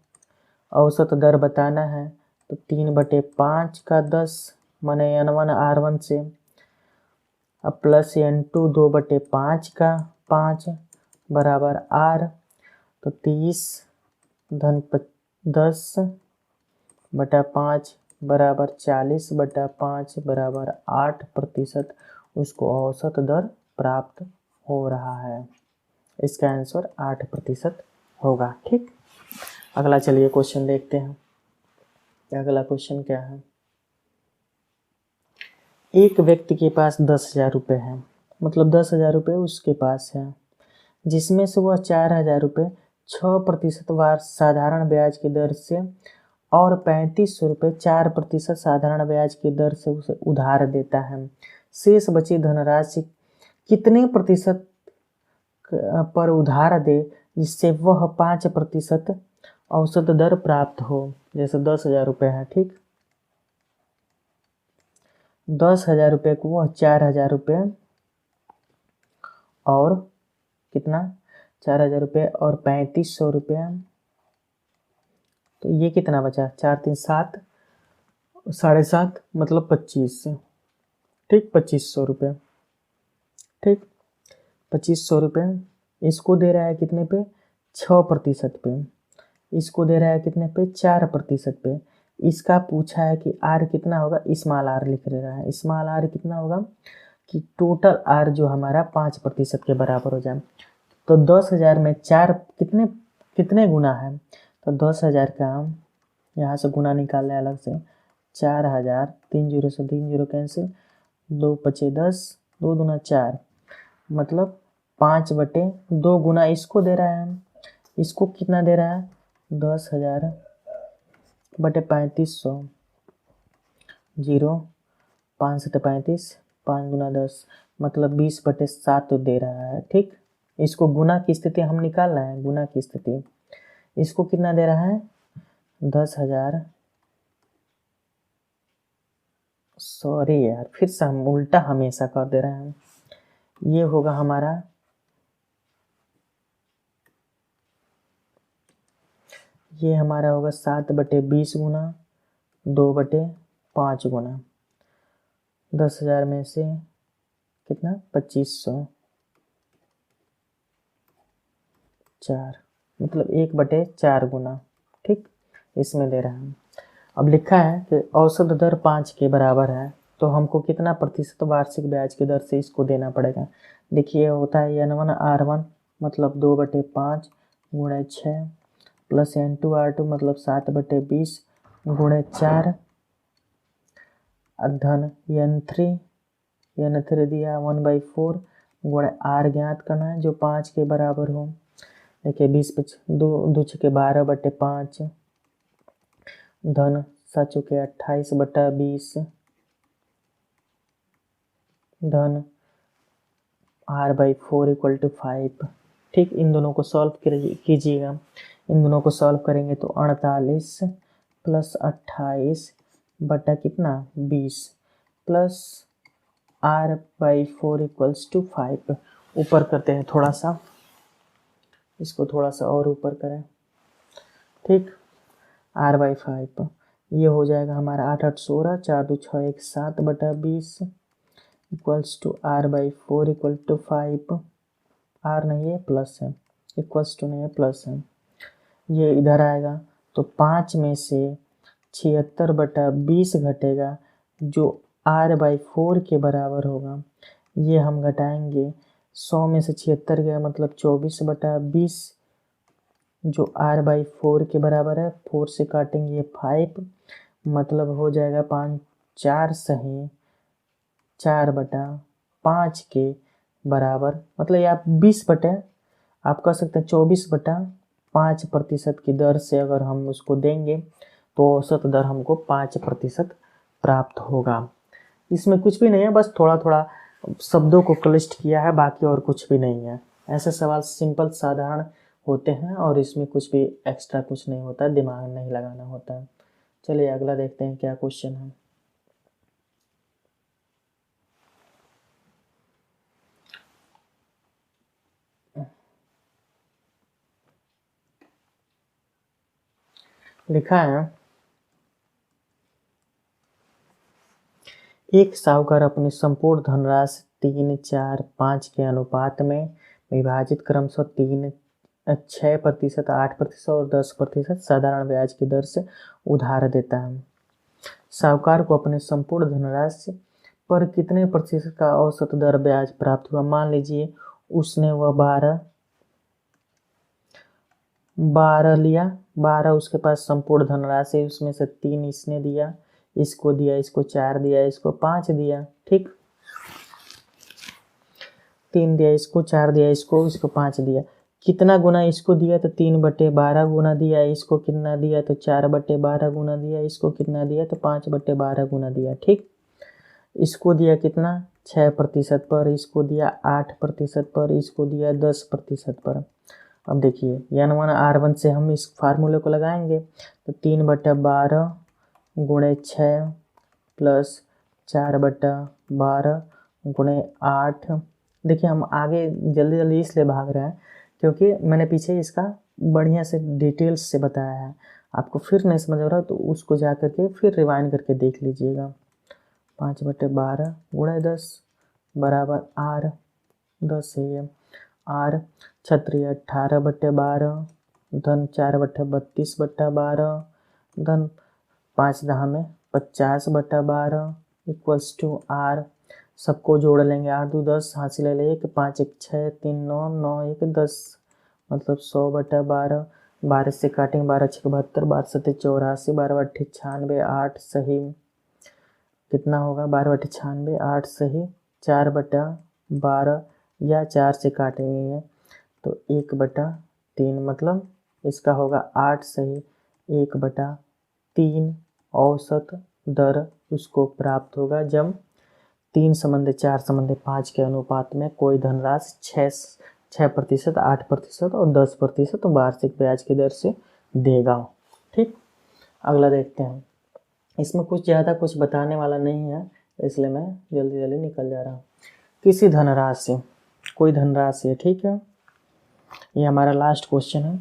औसत दर बताना है तो 3/5 का 10 माने N1 R1 से, अब प्लस N2 2/5 का 5 बराबर R, तो 30 धन 10/5 बराबर 40/5 बराबर 8%। उसको औसत दर प्राप्त हो रहा है। इसका आंसर 8% होगा। ठीक, अगला चलिए क्वेश्चन देखते हैं। अगला क्वेश्चन क्या है, एक व्यक्ति के पास 10,000 रुपये है, मतलब 10,000 रुपये उसके पास है, जिसमें से वह 4,000 रुपये 6% वार्षिक साधारण ब्याज की दर से और 3500 रुपये 4% साधारण ब्याज की दर से उसे उधार देता है। शेष बची धनराशि कितने प्रतिशत पर उधार दे जिससे वह 5% औसत दर प्राप्त हो। जैसे 10,000 रुपये है, ठीक, 10,000 रुपये को वह 4,000 रुपये और कितना, 4,000 रुपये और 3500 रुपये, तो ये कितना बचा, 4 3 7, 7.5 मतलब 25, ठीक, 2500 रुपये। ठीक, 2500 रुपये इसको दे रहा है कितने पे, 6% पे। इसको दे रहा है कितने पे, 4% पे। इसका पूछा है कि आर कितना होगा, स्मॉल आर लिख रहा है। स्मॉल आर कितना होगा कि टोटल आर जो हमारा 5% के बराबर हो जाए। तो 10,000 में 4 कितने कितने गुना है, तो 10,000 का यहाँ से गुना निकाल लें अलग से, 4,000, 3 0 से 3 0 कैंसिल, 2 × 5 = 10, 2 दूना 4 मतलब 5/2 गुना इसको दे रहा है। इसको कितना दे रहा है, 10,000 बटे 3500, 0, 5 7 35, 5 दूना 10 मतलब 20/7 दे रहा है। ठीक, इसको गुना की स्थिति हम निकाल रहे हैं, गुना की स्थिति। इसको कितना दे रहा है, 10,000, सॉरी यार फिर से हम उल्टा हमेशा कर दे रहे हैं। ये होगा हमारा, ये हमारा होगा 7/20 गुना 2/5 गुना 10,000 में से कितना, 2500, 4 मतलब 1/4 गुना। ठीक, इसमें दे रहा है। अब लिखा है कि औसत दर 5 के बराबर है, तो हमको कितना प्रतिशत वार्षिक ब्याज की दर से इसको देना पड़ेगा। देखिए होता है N1 R1 मतलब 2/5 गुणे 6 प्लस N2 R2 मतलब 7/20 गुणे 4 धन N3 दिया 1/4 गुणे R ज्ञात करना है जो 5 के बराबर हो। देखिए 20 2 2 6 12/5 धन 7 चौके 28/20 धन R/4 = 5। ठीक, इन दोनों को सॉल्व कीजिएगा। इन दोनों को सॉल्व करेंगे तो 48 प्लस 28 बटा कितना 20 प्लस R/4 = 5। ऊपर करते हैं थोड़ा सा, इसको थोड़ा सा और ऊपर करें। ठीक, R/5 ये हो जाएगा हमारा 8 8 16, 4 2 6 1 7/20 equals to r/4 equal to 5। r नहीं है प्लस है, इक्वल्स टू नहीं है प्लस है, ये इधर आएगा तो 5 में से 76/20 घटेगा जो r/4 के बराबर होगा। ये हम घटाएंगे, 100 में से 76 गया मतलब 24/20 जो r/4 के बराबर है। 4 से काटेंगे 5 मतलब हो जाएगा 5 4 सही 4/5 के बराबर, मतलब ये आप 20 आप कह सकते हैं 24/5% की दर से अगर हम उसको देंगे तो औसत दर हमको 5% प्राप्त होगा। इसमें कुछ भी नहीं है, बस थोड़ा थोड़ा शब्दों को क्लिष्ट किया है, बाकी और कुछ भी नहीं है। ऐसे सवाल सिंपल साधारण होते हैं और इसमें कुछ भी एक्स्ट्रा कुछ नहीं होता, दिमाग नहीं लगाना होता है। चलिए अगला देखते हैं क्या क्वेश्चन है। लिखा है, एक साहूकार अपनी संपूर्ण धनराशि 3, 4, 5 के अनुपात में विभाजित क्रमशः 3, 6%, 8% और 10% साधारण ब्याज की दर से उधार देता है। साहूकार को अपने संपूर्ण धनराशि पर कितने प्रतिशत का औसत दर ब्याज प्राप्त हुआ। मान लीजिए उसने वह 12 लिया, 12 उसके पास संपूर्ण धनराशि, उसमें से 3 इसने दिया, इसको दिया, इसको 4 दिया, इसको 5 दिया, ठीक। 3 दिया, इसको 4 दिया, इसको 5 दिया। कितना गुना इसको दिया तो 3/12 गुना दिया, इसको कितना दिया तो 4/12 गुना दिया, इसको कितना दिया तो 5/12 गुना दिया, ठीक। इसको दिया कितना 6% पर, इसको दिया 8% पर, इसको दिया 10% पर। अब देखिए n1 r1 से हम इस फार्मूले को लगाएंगे तो 3/12 गुणे 6 प्लस 4/12 गुणे 8। देखिए हम आगे जल्दी जल्दी इसलिए भाग रहे हैं क्योंकि मैंने पीछे इसका बढ़िया से डिटेल्स से बताया है। आपको फिर नहीं समझ आ रहा तो उसको जा करके फिर रिवाइंड करके देख लीजिएगा। 5/12 गुणे 10 बराबर r 10 है, r क्षत्रिय 18/12 धन 4/32/12 धन 5 10 में 50/12 इक्वल्स टू r। सबको जोड़ लेंगे, 8 2 10 हासिल ले 1, 5 1 6 3 9 9 1 10 मतलब 100/12। 12 से काटेंगे, 12 6 72, 12 7 84, 12 8 96, 8 सही कितना होगा 12/96, 8 सही 4/12 या 4 से काटेंगे तो 1/3 मतलब इसका होगा 8 सही 1/3 औसत दर उसको प्राप्त होगा जब 3/4/5 के अनुपात में कोई धनराशि 6%, 8% और 10% वार्षिक ब्याज की दर से देगा, ठीक। अगला देखते हैं। इसमें कुछ ज़्यादा कुछ बताने वाला नहीं है इसलिए मैं जल्दी जल्दी निकल जा रहा हूँ। किसी धनराशि, कोई धनराशि है, ठीक है, ये हमारा लास्ट क्वेश्चन है।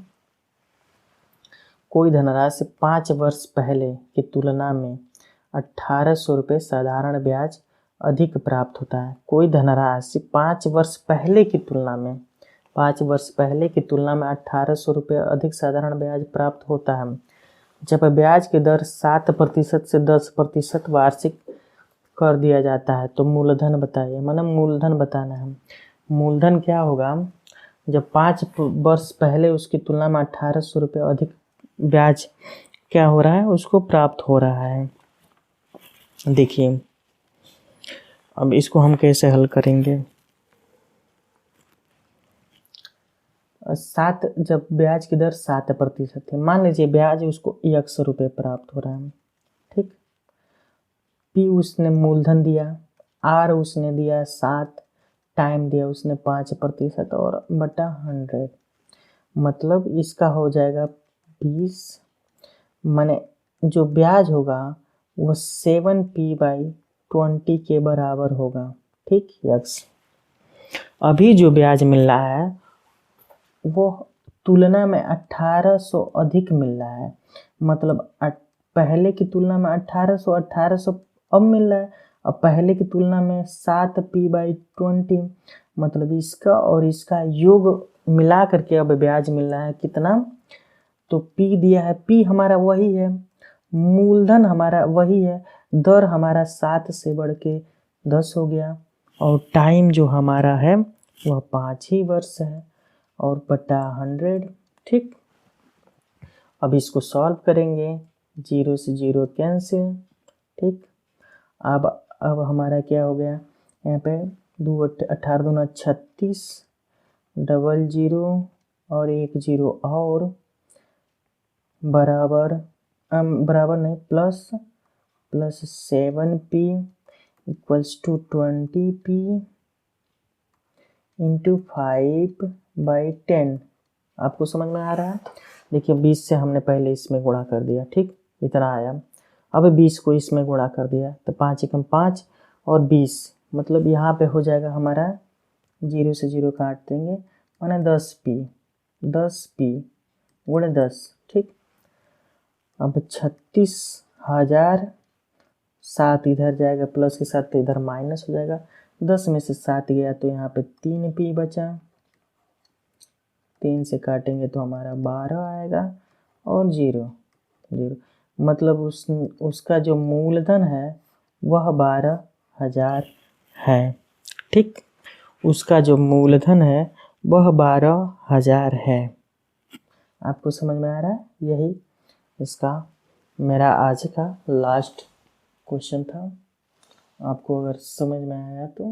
कोई धनराशि 5 वर्ष पहले की तुलना में 1800 रुपये साधारण ब्याज अधिक प्राप्त होता है। कोई धनराशि 5 वर्ष पहले की तुलना में 1800 रुपये अधिक साधारण ब्याज प्राप्त होता है जब ब्याज की दर 7% से 10% वार्षिक कर दिया जाता है। तो मूलधन बताइए, मतलब मूलधन बताना है। मूलधन क्या होगा जब 5 वर्ष पहले उसकी तुलना में 1800 रुपये अधिक ब्याज क्या हो रहा है उसको प्राप्त हो रहा है। देखिए अब इसको हम कैसे हल करेंगे। 7 जब ब्याज की दर 7% है, मान लीजिए ब्याज उसको 100 रुपये प्राप्त हो रहा है, ठीक। P उसने मूलधन दिया, R उसने दिया 7, टाइम दिया उसने 5% और बटा 100 मतलब इसका हो जाएगा 20, माने जो ब्याज होगा वो 7p/20 के बराबर होगा, ठीक। यस, अभी जो ब्याज मिल रहा है वो तुलना में 1800 अधिक मिल रहा है, मतलब पहले की तुलना में 1800 अब मिल रहा है। अब पहले की तुलना में 7p/20, मतलब इसका और इसका योग मिला करके अब ब्याज मिल रहा है कितना, तो p दिया है, p हमारा वही है, मूलधन हमारा वही है, दर हमारा 7 से बढ़ के 10 हो गया, और टाइम जो हमारा है वह 5 ही वर्ष है, और बटा 100। ठीक, अब इसको सॉल्व करेंगे, 0 से 0 कैंसिल। ठीक, अब हमारा क्या हो गया, यहाँ पे 18 दूना 36, डबल 0 और 1 0 और बराबर नहीं, plus 7p equals to 20p into 5/10। आपको समझ में आ रहा है? देखिए 20 से हमने पहले इसमें गुणा कर दिया, ठीक, इतना आया। अब 20 को इसमें गुणा कर दिया तो 5 एकम 5 और 20, मतलब यहाँ पे हो जाएगा हमारा 0 से 0 काट देंगे, माने 10p गुणे 10। ठीक, अब 36,000, 7 इधर जाएगा प्लस के साथ तो इधर माइनस हो जाएगा, 10 में से 7 गया तो यहाँ पे 3p बचा, 3 से काटेंगे तो हमारा 12 आएगा और 0, मतलब उसका जो मूलधन है वह 12,000 है। ठीक, उसका जो मूलधन है वह 12,000 है। आपको समझ में आ रहा है? यही इसका मेरा आज का लास्ट क्वेश्चन था। आपको अगर समझ में आया तो